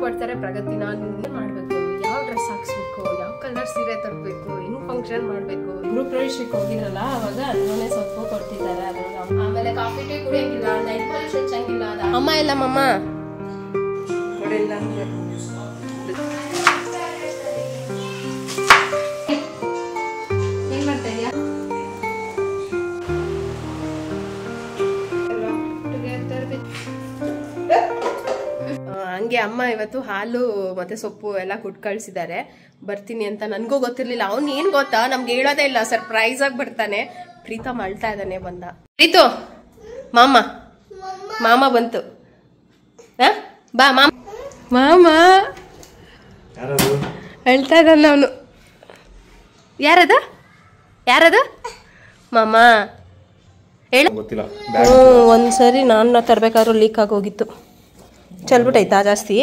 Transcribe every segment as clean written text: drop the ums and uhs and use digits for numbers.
ಪಡ್ತಾರೆ ಪ್ರಗತಿನ ಮಾಡ್ಬೇಕು, ಯಾವ ಡ್ರೆಸ್ ಹಾಕ್ಸ್ಬೇಕು, ಯಾವ ಕಲರ್ ಸೀರೆ ತರಬೇಕು, ಹೆಂಗ್ ಫಂಕ್ಷನ್ ಮಾಡ್ಬೇಕು. ಗ್ರೂಪ್ ಪ್ರವೇಶಕ್ಕೆ ಹೋಗಿರಲ್ಲ ಅವಾಗ ಅದನ್ನೇ ಸೊಪ್ಪು ಕೊಡ್ತಿದ್ದಾರೆ. ಆಮೇಲೆ ಕಾಫಿ ಟೀ ಕುಡಿಯಂಗಿಲ್ಲ, ನೈಟ್ ಪಾಲಿಶ್ ಹಚ್ಚಂಗಿಲ್ಲ. ಅಮ್ಮ ಇಲ್ಲ ಮಮ್ಮ ಕೊಡಿಲ್ಲ ಅಂದ್ರೆ ಏನ್ ಮಾಡ್ತಾ ಇದೀಯಾ? ಹಂಗೆ ಅಮ್ಮ ಇವತ್ತು ಹಾಲು ಮತ್ತೆ ಸೊಪ್ಪು ಎಲ್ಲ ಕೊಟ್ಟು ಕಳ್ಸಿದ್ದಾರೆ. ಬರ್ತೀನಿ ಅಂತ ನನ್ಗೂ ಗೊತ್ತಿರ್ಲಿಲ್ಲ. ಅವ್ನು ಏನ್ ಗೊತ್ತಾ, ನಮ್ಗೆ ಹೇಳೋದೇ ಇಲ್ಲ, ಸರ್ಪ್ರೈಸ್ ಆಗಿ ಬರ್ತಾನೆ. ಪ್ರೀತಮ್ ಅಳ್ತಾ ಇದ್ದಾನೆ. ಬಂದ ಪ್ರೀತು, ಮಾಮ ಮಾಮ ಬಂತು. ಬಾ ಮಾಮ. ಮಾಮ ಅಳ್ತಾ ಇದ್ದಾನೆ ಅವನು. ಯಾರದ ಯಾರದ ಮಾಮ ಹೇಳು. ಒಂದ್ಸರಿ ನಾನು ತರ್ಬೇಕಾದ್ರೂ ಲೀಕ್ ಆಗಿ ಹೋಗಿತ್ತು. ಚಲ್ಬಿಟ್ಟೈತಾ ಜಾಸ್ತಿ?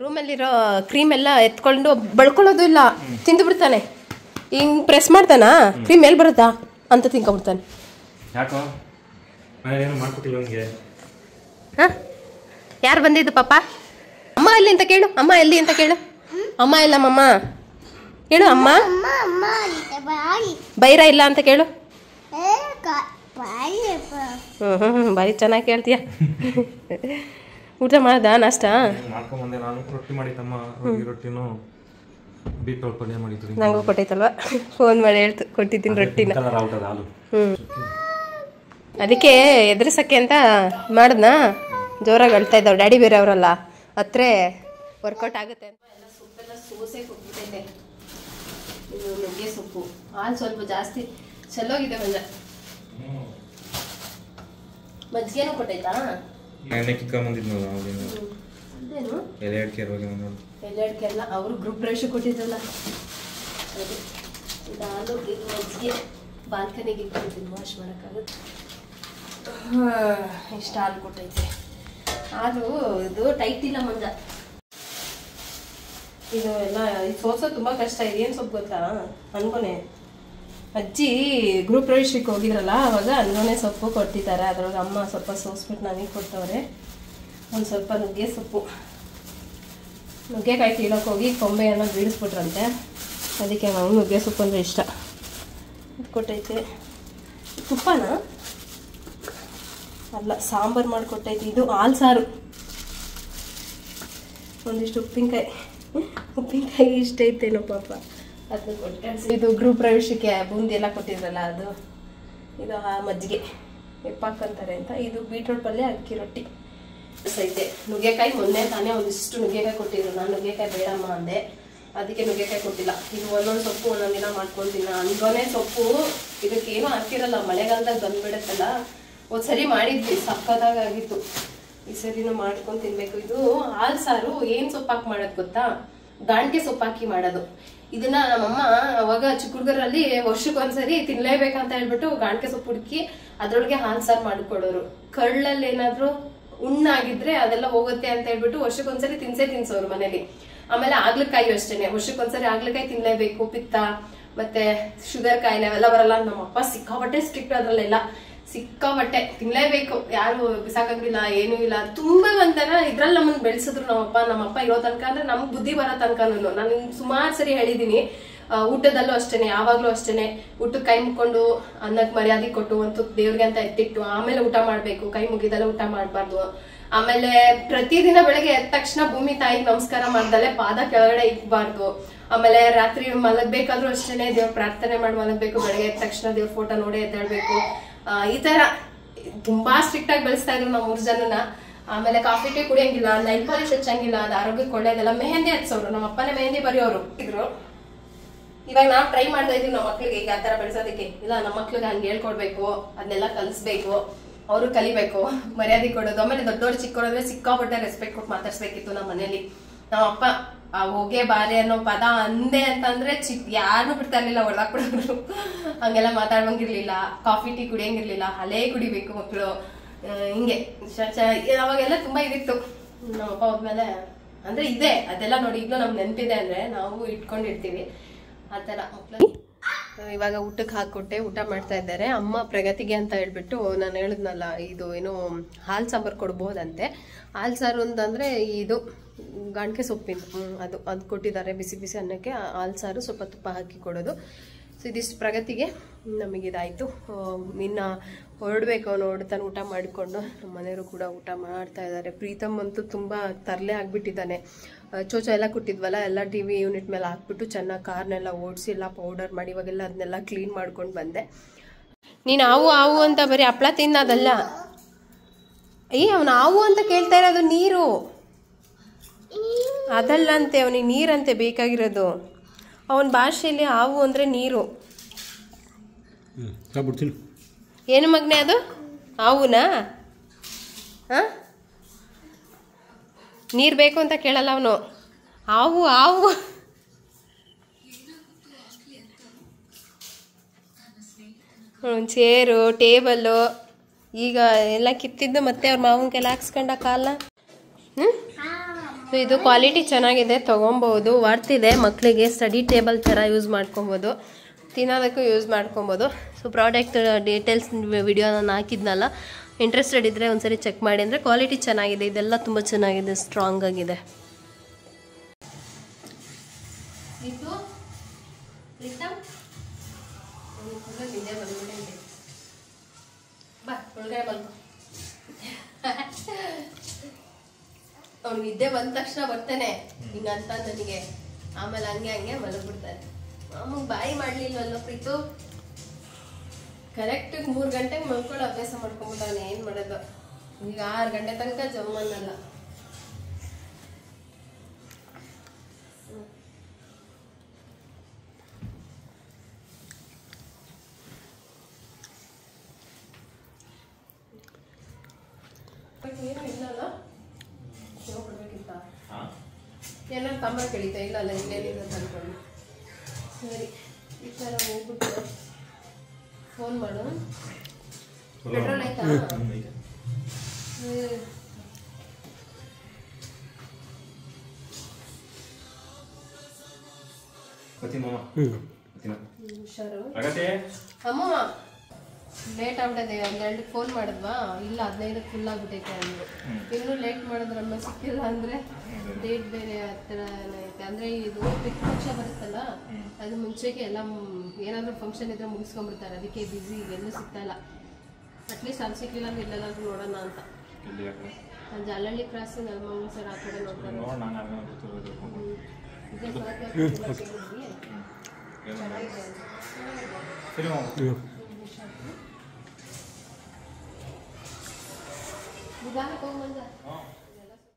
ರೂಮಲ್ಲಿರೋ ಕ್ರೀಮ್ ಎಲ್ಲ ಎತ್ಕೊಂಡು ಬಳ್ಕೊಳ್ಳೋದು ಇಲ್ಲ, ತಿಂದು ಬಿಡ್ತಾನೆ. ಹಿಂಗ್ ಪ್ರೆಸ್ ಮಾಡ್ತಾನ, ಕ್ರೀಮ್ ಎಲ್ಲಿ ಬರುತ್ತಾ ಅಂತ ತಿನ್ಕೊಂಡ್ಬಿಡ್ತಾನೆ. ಯಾರು ಬಂದಿದ್ದು ಪಾಪ? ಅಮ್ಮ ಎಲ್ಲಿ ಅಂತ ಕೇಳು, ಅಮ್ಮ ಎಲ್ಲಿ ಅಂತ ಕೇಳು. ಅಮ್ಮ ಇಲ್ಲ ಮಮ್ಮ ಕೇಳು. ಅಮ್ಮ ಬೈರ ಇಲ್ಲ ಅಂತ ಕೇಳು. ಬಾರಿ ಚೆನ್ನಾಗಿ ಕೇಳ್ತೀಯ. ಊಟ ಮಾಡ್ದ ನಾಷ್ಟ? ನಂಗೂ ಕೊಟ್ಟೈತಲ್ವಾ, ಫೋನ್ ಮಾಡಿ ಹೇಳ್ತು ಕೊಟ್ಟಿದ್ದೀನಿ ರೊಟ್ಟಿನ. ಅದಕ್ಕೆ ಎದುರಿಸಕ್ಕೆ ಅಂತ ಮಾಡ್ದನ. ಜೋರಾಗಿ ಅಳ್ತಾ ಇದ್ದಾವ. ಡ್ಯಾಡಿ ಬೇರೆ ಅವರಲ್ಲ, ಹತ್ರ ವರ್ಕೌಟ್ ಆಗುತ್ತೆ ಅಂತ ಎಲ್ಲ ಸೊಪ್ಪೆಲ್ಲ ಸೋಸೆ ಕೊಟ್ಬಿಟ್ಟೈತೆ. ಇದು ನುಗ್ಗೆ ಸೊಪ್ಪು, ಹಾಲು ಸ್ವಲ್ಪ ಜಾಸ್ತಿ ಚೆಲ್ಲೋಗಿದೆ. ಮಜ್ಜಿಗೆನೂ ಕೊಟ್ಟೈತಾ? ಎಲೆ ಅಲ್ಲ, ಅವರು ಗ್ರೂಪ್ ಪ್ರವೇಶ ಕೊಟ್ಟಿದ್ರಲ್ಲ ಅದು. ಇದು ಹಾಲು, ಇದು ಮಜ್ಜಿಗೆ. ಬಾಲ್ಕನಿಗೆ ಇಟ್ಕೊಳ್ತೀನಿ, ವಾಶ್ ಮಾಡೋಕ್ಕಾಗುತ್ತೆ. ಇಷ್ಟು ಹಾಲು ಕೊಟ್ಟೈತೆ. ಹಾಲು ಇದು ಟೈಟ್ ಇಲ್ಲ ಮಂಜ. ಇದು ಎಲ್ಲ ಸೋಸೋ ತುಂಬಾ ಕಷ್ಟ. ಇದೇನು ಸೊಪ್ಪು ಗೊತ್ತಾ? ಅನ್ಕೊನೆ ಅಜ್ಜಿ ಗ್ರೂಪ್ ಪ್ರವೇಶಕ್ಕೆ ಹೋಗಿದ್ರಲ್ಲ ಅವಾಗ ಅನ್ಗೊನೆ ಸೊಪ್ಪು ಕೊಡ್ತಿದ್ದಾರೆ. ಅದ್ರೊಳಗೆ ಅಮ್ಮ ಸ್ವಲ್ಪ ಸೋಸ್ಬಿಟ್ಟು ನನಗೆ ಕೊಡ್ತವ್ರೆ. ಒಂದು ಸ್ವಲ್ಪ ನುಗ್ಗೆ ಸೊಪ್ಪು, ನುಗ್ಗೆಕಾಯಿ ಕೀಳೋಕೆ ಹೋಗಿ ಕೊಂಬೆಯನ್ನು ಬೀಳಿಸ್ಬಿಟ್ರಂತೆ. ಅದಕ್ಕೆ ನಂಗೆ ನುಗ್ಗೆ ಸೊಪ್ಪು ಅಂದರೆ ಇಷ್ಟ. ಕೊಟ್ಟೈತೆ. ತುಪ್ಪನ ಅಲ್ಲ, ಸಾಂಬಾರು ಮಾಡಿಕೊಟ್ಟೈತಿ. ಇದು ಹಾಲು ಸಾರು, ಒಂದಿಷ್ಟು ಉಪ್ಪಿನಕಾಯಿ ಇಷ್ಟ ಐತೇನೋ ಪಾಪ. ಅದನ್ನ ಕೊಟ್ಟು ಇದು ಗ್ರೂಪ್ ಪ್ರವೇಶಕ್ಕೆ ಬೂಂದಿ ಎಲ್ಲ ಕೊಟ್ಟಿದ್ರಲ್ಲ ಅದು. ಇದು ಮಜ್ಜಿಗೆ ಎಪ್ಪಾಕಂತಾರೆ ಅಂತ. ಇದು ಬೀಟ್ರೋಟ್ ಪಲ್ಯ, ಅಕ್ಕಿ ರೊಟ್ಟಿ ಐತೆ. ನುಗ್ಗೆಕಾಯಿ ಮೊನ್ನೆ ತಾನೇ ಒಂದಿಷ್ಟು ನುಗ್ಗೆಕಾಯಿ ಕೊಟ್ಟಿದ್ರು. ನಾನು ನುಗ್ಗೆಕಾಯಿ ಬೇಡಮ್ಮ ಅಂದೆ, ಅದಕ್ಕೆ ನುಗ್ಗೆಕಾಯಿ ಕೊಟ್ಟಿಲ್ಲ. ಇದು ಒಂದೊಂದು ಸೊಪ್ಪು ಒಂದೊಂದು ದಿನ ಮಾಡ್ಕೊಳ್ತೀನಿ. ಅನ್ಗೊನೆ ಸೊಪ್ಪು ಇದಕ್ಕೇನು ಹಾಕಿರಲ್ಲ, ಮಳೆಗಾಲದಾಗ ಬಂದ್ಬಿಡುತ್ತಲ್ಲ. ಒಂದ್ಸರಿ ಮಾಡಿದ್ವಿ, ಸಕ್ಕತ್ತಾಗಿತ್ತು. ಈ ಸರಿನೂ ಮಾಡ್ಕೊಂಡು ತಿನ್ಬೇಕು. ಇದು ಹಾಲು ಸಾರು ಏನು ಸೊಪ್ಪು ಹಾಕಿ ಮಾಡೋದು ಗೊತ್ತಾ? ಗಾಂಟಿಗೆ ಸೊಪ್ಪು ಹಾಕಿ ಮಾಡೋದು. ಇದನ್ನ ನಮ್ಮಮ್ಮ ಅವಾಗ ಚಿಕ್ಕ ಹುಡುಗರಲ್ಲಿ ವರ್ಷಕ್ಕೊಂದ್ಸರಿ ತಿನ್ಲೇಬೇಕಂತ ಹೇಳ್ಬಿಟ್ಟು ಗಾಂಟಿಗೆ ಸೊಪ್ಪು ಹುಡುಕಿ ಅದ್ರೊಳಗೆ ಹಾಲು ಸಾರು ಮಾಡಿಕೊಡೋರು. ಕಳ್ಳಲ್ಲಿ ಏನಾದ್ರು ಉಣ್ಣಾಗಿದ್ರೆ ಅದೆಲ್ಲ ಹೋಗುತ್ತೆ ಅಂತ ಹೇಳ್ಬಿಟ್ಟು ವರ್ಷಕ್ಕೊಂದ್ಸರಿ ತಿನ್ಸೋರು ಮನೇಲಿ. ಆಮೇಲೆ ಆಗ್ಲಕಾಯಿ ಅಷ್ಟೇನೆ, ವರ್ಷಕ್ಕೊಂದ್ಸರಿ ಆಗ್ಲಕಾಯಿ ತಿನ್ಲೇಬೇಕು. ಪಿತ್ತ ಮತ್ತೆ ಶುಗರ್ ಕಾಯಿಲೆ ಅವೆಲ್ಲ ಬರಲ್ಲ. ನಮ್ಮಪ್ಪ ಸಿಕ್ಕಾಪಟ್ಟೆ ಸ್ಟ್ರಿಕ್ಟ್, ಅದ್ರಲ್ಲೆಲ್ಲ ಸಿಕ್ಕಾಪಟ್ಟೆ ತಿನ್ಲೇಬೇಕು, ಯಾರು ಬಿಸಾಕಂಗಿಲ್ಲ, ಏನೂ ಇಲ್ಲ. ತುಂಬಾ ಒಂಥರ ಇದ್ರಲ್ಲಿ ನಮ್ಮನ್ನ ಬೆಳೆಸಿದ್ರು ನಮ್ಮಪ್ಪ ಇರೋ ತನಕ. ಅಂದ್ರೆ ನಮ್ಗ್ ಬುದ್ಧಿ ಬರೋ ತನಕನೂ ನಾನು ಸುಮಾರು ಸರಿ ಹೇಳಿದೀನಿ. ಊಟದಲ್ಲೂ ಅಷ್ಟೇನೆ, ಯಾವಾಗ್ಲೂ ಅಷ್ಟೇನೆ. ಊಟಕ್ಕೆ ಕೈ ಮುಕ್ಕೊಂಡು ಅನ್ನಕ್ ಮರ್ಯಾದೆ ಕೊಟ್ಟು ಒಂದು ದೇವ್ರಿಗೆ ಅಂತ ಎತ್ತಿಟ್ಟು ಆಮೇಲೆ ಊಟ ಮಾಡ್ಬೇಕು. ಕೈ ಮುಗಿದಲ್ಲ ಊಟ ಮಾಡ್ಬಾರ್ದು. ಆಮೇಲೆ ಪ್ರತಿದಿನ ಬೆಳಗ್ಗೆ ಎದ್ದ ತಕ್ಷಣ ಭೂಮಿ ತಾಯಿಗೆ ನಮಸ್ಕಾರ ಮಾಡ್ದಲೆ ಪಾದ ಕೆಳಗಡೆ ಇಕ್ಬಾರ್ದು. ಆಮೇಲೆ ರಾತ್ರಿ ಮಲಗ್ಬೇಕಾದ್ರೂ ಅಷ್ಟೇನೆ ದೇವ್ರ ಪ್ರಾರ್ಥನೆ ಮಾಡಿ ಮಲಗ್ಬೇಕು. ಬೆಳಗ್ಗೆ ಎದ್ದ ತಕ್ಷಣ ದೇವ್ರ ಫೋಟೋ ನೋಡಿ ಎದ್ದಾಡ್ಬೇಕು. ಈ ತರ ತುಂಬಾ ಸ್ಟ್ರಿಕ್ಟ್ ಆಗಿ ಬೆಳೆಸ್ತಾ ಇದ್ರು ನಾವು 3 ಜನನ. ಆಮೇಲೆ ಕಾಫಿ ಟೀ ಕುಡಿಯಂಗಿಲ್ಲ, ನೈಟ್ ಪಾಲಿಶ್ ಹಚ್ಚಂಗಿಲ್ಲ, ಅದು ಆರೋಗ್ಯಕ್ಕೆ ಒಳ್ಳೇದಲ್ಲ. ಮೆಹಂದಿ ಹಚ್ಚೋರು, ನಮ್ಮ ಅಪ್ಪನೇ ಮೆಹಂದಿ ಬರೆಯೋರು ಇದ್ರು. ಇವಾಗ ನಾವು ಟ್ರೈ ಮಾಡ್ತಾ ಇದೀವಿ ನಮ್ಮ ಮಕ್ಳಿಗೆ ಈಗ ಆತರ ಬೆಳೆಸೋದಕ್ಕೆ. ಇಲ್ಲ, ನಮ್ಮ ಮಕ್ಳಿಗೆ ಹಂಗೆ ಹೇಳ್ಕೊಡ್ಬೇಕು, ಅದನ್ನೆಲ್ಲ ಕಲಿಸ್ಬೇಕು, ಅವರು ಕಲಿಬೇಕು, ಮರ್ಯಾದೆ ಕೊಡೋದು. ಆಮೇಲೆ ದೊಡ್ಡೋರು ಚಿಕ್ಕವರಾದ್ರೆ ಸಿಕ್ಕಾಪಟ್ಟೆ ರೆಸ್ಪೆಕ್ಟ್ ಕೊಟ್ಟು ಮಾತಾಡ್ಸ್ಬೇಕಿತ್ತು ನಮ್ಮ ಮನೇಲಿ. ನಮ್ಮ ಅಪ್ಪ ಆ ಹೋಗೆ ಬಾರೆ ಅನ್ನೋ ಪದ ಅಂದೆ ಅಂತಂದ್ರೆ ಯಾರು ಬಿಡ್ತಾ ಇರ್ಲಿಲ್ಲ, ಹೊರದಾಕ್ ಬಿಡೋರು. ಹಂಗೆಲ್ಲ ಮಾತಾಡಂಗಿರ್ಲಿಲ್ಲ. ಕಾಫಿ ಟೀ ಕುಡಿಯಂಗಿರ್ಲಿಲ್ಲ, ಹಲೇ ಕುಡಿಬೇಕು ಮಕ್ಕಳು. ಹಿಂಗೆ ಅವಾಗೆಲ್ಲ ತುಂಬಾ ಇದಿತ್ತು. ನಮ್ಮಪ್ಪ ಹೋದ್ಮೇಲೆ ಅಂದ್ರೆ ಇದೆ ಅದೆಲ್ಲ ನೋಡಿ. ಈಗಲೂ ನಮ್ಗೆ ನೆನಪಿದೆ, ಅಂದ್ರೆ ನಾವು ಇಟ್ಕೊಂಡಿರ್ತೀವಿ ಆತರ. ಮಕ್ಳು ಇವಾಗ ಊಟಕ್ಕೆ ಹಾಕ್ಕೊಟ್ಟೆ, ಊಟ ಮಾಡ್ತಾ ಇದ್ದಾರೆ ಅಮ್ಮ. ಪ್ರಗತಿಗೆ ಅಂತ ಹೇಳ್ಬಿಟ್ಟು ನಾನು ಹೇಳಿದ್ನಲ್ಲ, ಇದು ಏನೋ ಹಾಲು ಸಾಂಬಾರು ಕೊಡ್ಬೋದಂತೆ. ಹಾಲು ಸಾರು ಅಂತಂದರೆ ಇದು ಗಾಂಡ್ಕೆ ಸೊಪ್ಪಿಂದು ಅದು ಕೊಟ್ಟಿದ್ದಾರೆ. ಬಿಸಿ ಬಿಸಿ ಅನ್ನಕ್ಕೆ ಹಾಲು ಸಾರು, ಸ್ವಲ್ಪ ತುಪ್ಪ ಹಾಕಿ ಕೊಡೋದು. ಸೊ ಇದಿಷ್ಟು ಪ್ರಗತಿಗೆ. ನಮಗಿದಾಯಿತು. ಇನ್ನು ಹೊರಡಬೇಕು. ಅವನು ಹೊರಡ್ತಾನೆ ಊಟ ಮಾಡಿಕೊಂಡು. ನಮ್ಮ ಮನೆಯವರು ಕೂಡ ಊಟ ಮಾಡ್ತಾ ಇದ್ದಾರೆ. ಪ್ರೀತಮ್ ಅಂತೂ ತುಂಬ ತರಲೆ ಆಗಿಬಿಟ್ಟಿದ್ದಾನೆ. ಚೋಚ ಎಲ್ಲ ಕೊಟ್ಟಿದ್ವಲ್ಲ, ಎಲ್ಲ ಟಿ ವಿ ಯೂನಿಟ್ ಮೇಲೆ ಹಾಕ್ಬಿಟ್ಟು ಚೆನ್ನಾಗಿ ಕಾರ್ನೆಲ್ಲ ಓಡಿಸಿ ಎಲ್ಲ ಪೌಡರ್ ಮಾಡಿ ಇವಾಗೆಲ್ಲ ಅದನ್ನೆಲ್ಲ ಕ್ಲೀನ್ ಮಾಡ್ಕೊಂಡು ಬಂದೆ. ನೀನು ಹಾವು ಅಂತ ಬರೀ ಹಪ್ಳ ತಿನ್ನೋದಲ್ಲ. ಅವನು ಹಾವು ಅಂತ ಕೇಳ್ತಾ ಇರೋದು ನೀರು ಅದಲ್ಲ ಅಂತೆ, ಅವನಿಗೆ ನೀರಂತೆ ಬೇಕಾಗಿರೋದು. ಅವನ ಭಾಷೆಯಲ್ಲಿ ಹಾವು ಅಂದರೆ ನೀರು. ಏನು ಮಗನೇ ಅದು? ಹಾವುನಾ? ಹಾಂ, ನೀರು ಬೇಕು ಅಂತ ಕೇಳಲ್ಲ ಅವನು. ಹಾವು ಹಾವು ಚೇರು, ಟೇಬಲ್ಲು ಈಗ ಎಲ್ಲ ಕಿತ್ತಿದ್ದು ಮತ್ತೆ ಅವ್ರ ಮಾವನ್ಗೆಲ್ಲ ಹಾಕ್ಸ್ಕೊಂಡ ಕಾಲ. ಸೊ ಇದು ಕ್ವಾಲಿಟಿ ಚೆನ್ನಾಗಿದೆ, ತೊಗೊಬೋದು. ವರ್ತಿದೆ. ಮಕ್ಕಳಿಗೆ ಸ್ಟಡಿ ಟೇಬಲ್ ಥರ ಯೂಸ್ ಮಾಡ್ಕೊಬೋದು, ತಿನ್ನೋದಕ್ಕೂ ಯೂಸ್ ಮಾಡ್ಕೊಬೋದು. ಸೊ ಪ್ರಾಡಕ್ಟ್ ಡೀಟೇಲ್ಸ್ ವಿಡಿಯೋ ನಾನು ಹಾಕಿದ್ನಲ್ಲ, ಇಂಟ್ರೆಸ್ಟೆಡ್ ಇದ್ದರೆ ಒಂದ್ಸರಿ ಚೆಕ್ ಮಾಡಿ. ಅಂದರೆ ಕ್ವಾಲಿಟಿ ಚೆನ್ನಾಗಿದೆ, ಇದೆಲ್ಲ ತುಂಬ ಚೆನ್ನಾಗಿದೆ, ಸ್ಟ್ರಾಂಗ್ ಆಗಿದೆ. ಅವ್ನು ನಿದ್ದೆ ಬಂದ ತಕ್ಷಣ ಬರ್ತಾನೆ ಹಿಂಗಂತ ನನಗೆ. ಆಮೇಲೆ ಹಂಗೆ ಮಲಗ್ಬಿಡ್ತಾನೆ. ಅಮ್ಮಗೆ ಬಾಯಿ ಮಾಡ್ಲಿಲ್ವಲ್ಲ ಪ್ರೀತು. ಕರೆಕ್ಟ್ 3 ಗಂಟೆಗೆ ಮಲ್ಕೊಳ್ಳೋ ಅಭ್ಯಾಸ ಮಾಡ್ಕೊಂಡ್ಬಿಟ್ಟವನೆ. ಏನ್ ಮಾಡೋದು, ಈಗ 6 ಗಂಟೆ ತನಕ ಜಮ್ಮನ್ನಲ್ಲ. ಏನು ಇಲ್ಲಲ್ಲ, ಕೊಡ್ಬೇಕಿತ್ತ ಏನಾರು ತಂಬ ಕೇಳಿತ? ಇಲ್ಲಲ್ಲ, ಇಲ್ಲೇನಿದೆ ತಂದ್ಕೊಂಡು. ಸರಿ, ಈ ಥರ ಹೋಗ್ಬಿಟ್ಟು ಫೋನ್ ಮಾಡು. ಪೆಟ್ರೋಲ್ ಆಯ್ತಾ? ಹುಷಾರು. ಅಮ್ಮ ಲೇಟ್ ಆಗ್ಬಿಟ್ಟದೆ. 12 ಫೋನ್ ಮಾಡಿದ್ವಾ? ಇಲ್ಲ 15 ಫುಲ್ ಆಗ್ಬಿಟ್ಟೈತೆ ಅಂದ್ರು. ಇನ್ನೂ ಲೇಟ್ ಮಾಡಿದ್ರಮ್ಮ, ಸಿಕ್ಕಿಲ್ಲ ಅಂದ್ರೆ ಡೇಟ್ ಬೇರೆ ಹತ್ತಿರ ಐತೆ. ಅಂದ್ರೆ ಇದು ಪಿತೃಪಕ್ಷ ಬರುತ್ತಲ್ಲ, ಅದು ಮುಂಚೆಗೆ ಎಲ್ಲ ಏನಾದರೂ ಫಂಕ್ಷನ್ ಇದ್ರೆ ಮುಗಿಸ್ಕೊಂಡ್ಬಿಡ್ತಾರೆ. ಅದಕ್ಕೆ ಬಿಸಿ, ಎಲ್ಲೂ ಸಿಗ್ತಾ ಇಲ್ಲ. ಅಟ್ಲೀಸ್ಟ್ ಅಲ್ಲಿ ಸಿಕ್ಕಿಲ್ಲ ಅಂದ್ರೆ ಇಲ್ಲೆಲ್ಲಾದ್ರೂ ನೋಡೋಣ ಅಂತ. ಜಾಲಹಳ್ಳಿ ಕ್ರಾಸ್, ನೆಲಮಂಗಲ ಸರ್ ಆ ಕಡೆ ನೋಡ್ತಾರೆ.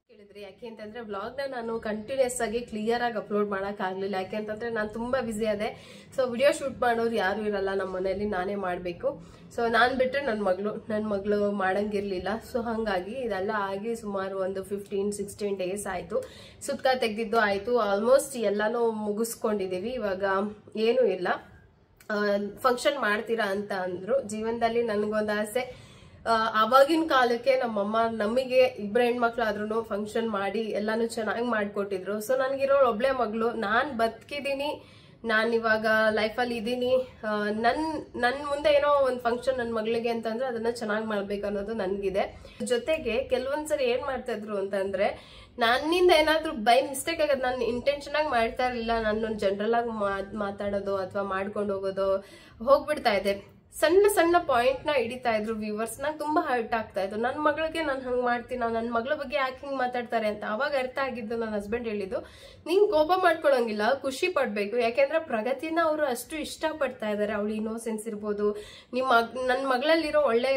ಕೇಳಿದ್ರಿ ಯಾಕೆ ಅಂತಂದ್ರೆ ವ್ಲಾಗ್ನ ನಾನು ಕಂಟಿನ್ಯೂಸ್ ಆಗಿ ಕ್ಲಿಯರ್ ಆಗಿ ಅಪ್ಲೋಡ್ ಮಾಡೋಕ್ಕಾಗಲಿಲ್ಲ. ಯಾಕೆ ಅಂತಂದ್ರೆ ನಾನು ತುಂಬಾ ಬಿಸಿ ಆದೆ. ಸೊ ವಿಡಿಯೋ ಶೂಟ್ ಮಾಡೋರು ಯಾರು ಇರಲ್ಲ ನಮ್ಮ ಮನೆಯಲ್ಲಿ, ನಾನೇ ಮಾಡಬೇಕು. ಸೊ ನಾನು ಬಿಟ್ಟರೆ ನನ್ನ ಮಗಳು ಮಾಡಂಗಿರ್ಲಿಲ್ಲ. ಸೊ ಹಾಗಾಗಿ ಇದೆಲ್ಲ ಆಗಿ ಸುಮಾರು ಒಂದು 15-16 ಡೇಸ್ ಆಯ್ತು. ಸುತ್ತ ತೆಗ್ದಿದ್ದು ಆಯ್ತು. ಆಲ್ಮೋಸ್ಟ್ ಎಲ್ಲಾನು ಮುಗಿಸ್ಕೊಂಡಿದೀವಿ. ಇವಾಗ ಏನೂ ಇಲ್ಲ. ಫಂಕ್ಷನ್ ಮಾಡ್ತೀರಾ ಅಂತ ಅಂದ್ರು. ಜೀವನದಲ್ಲಿ ನನಗೊಂದು ಆಸೆ, ಆವಾಗಿನ ಕಾಲಕ್ಕೆ ನಮ್ಮಮ್ಮ ನಮಗೆ ಇಬ್ಬರು ಹೆಣ್ಮಕ್ಳು ಆದ್ರೂ ಫಂಕ್ಷನ್ ಮಾಡಿ ಎಲ್ಲಾನು ಚೆನ್ನಾಗಿ ಮಾಡ್ಕೊಟ್ಟಿದ್ರು. ಸೊ ನನಗಿರೋ ಒಬ್ಳೆ ಮಗಳು, ನಾನು ಬದುಕಿದ್ದೀನಿ, ನಾನಿವಾಗ ಲೈಫಲ್ಲಿ ಇದ್ದೀನಿ. ನನ್ ಮುಂದೆ ಏನೋ ಒಂದು ಫಂಕ್ಷನ್ ನನ್ನ ಮಗಳಿಗೆ ಅಂತಂದ್ರೆ ಅದನ್ನ ಚೆನ್ನಾಗಿ ಮಾಡ್ಬೇಕು ಅನ್ನೋದು ನನ್ಗಿದೆ. ಜೊತೆಗೆ ಕೆಲವೊಂದ್ಸರಿ ಏನ್ ಮಾಡ್ತಾ ಇದ್ರು ಅಂತಂದ್ರೆ, ನನ್ನಿಂದ ಏನಾದ್ರೂ ಬೈ ಮಿಸ್ಟೇಕ್ ಆಗೋದು, ನಾನು ಇಂಟೆನ್ಷನ್ ಆಗಿ ಮಾಡ್ತಾ ಇರಲಿಲ್ಲ. ನಾನು ಜನರಲ್ ಆಗಿ ಮಾತಾಡೋದು ಅಥವಾ ಮಾಡ್ಕೊಂಡು ಹೋಗೋದು ಹೋಗ್ಬಿಡ್ತಾ ಇದೆ. ಸಣ್ಣ ಸಣ್ಣ ಪಾಯಿಂಟ್ ನ ಹಿಡಿತಾ ಇದ್ರು ವ್ಯೂವರ್ಸ್. ನಂಗೆ ತುಂಬಾ ಹರ್ಟ್ ಆಗ್ತಾ ಇತ್ತು. ನನ್ನ ಮಗಳಿಗೆ ನಾನು ಹಂಗ್ ಮಾಡ್ತೀನಿ, ನನ್ನ ಮಗಳ ಬಗ್ಗೆ ಯಾಕೆ ಹಿಂಗ್ ಮಾತಾಡ್ತಾರೆ ಅಂತ. ಅವಾಗ ಅರ್ಥ ಆಗಿದ್ದು, ನನ್ನ ಹಸ್ಬೆಂಡ್ ಹೇಳಿದ್ದು, ನೀನ್ ಕೋಪ ಮಾಡ್ಕೊಳಂಗಿಲ್ಲ, ಖುಷಿ ಪಡ್ಬೇಕು. ಯಾಕೆಂದ್ರೆ ಪ್ರಗತಿನ ಅವರು ಅಷ್ಟು ಇಷ್ಟ ಪಡ್ತಾ ಇದಾರೆ. ಅವಳು ಇನ್ನೋಸೆನ್ಸ್ ಇರ್ಬೋದು, ನನ್ನ ಮಗಳಲ್ಲಿರೋ ಒಳ್ಳೆ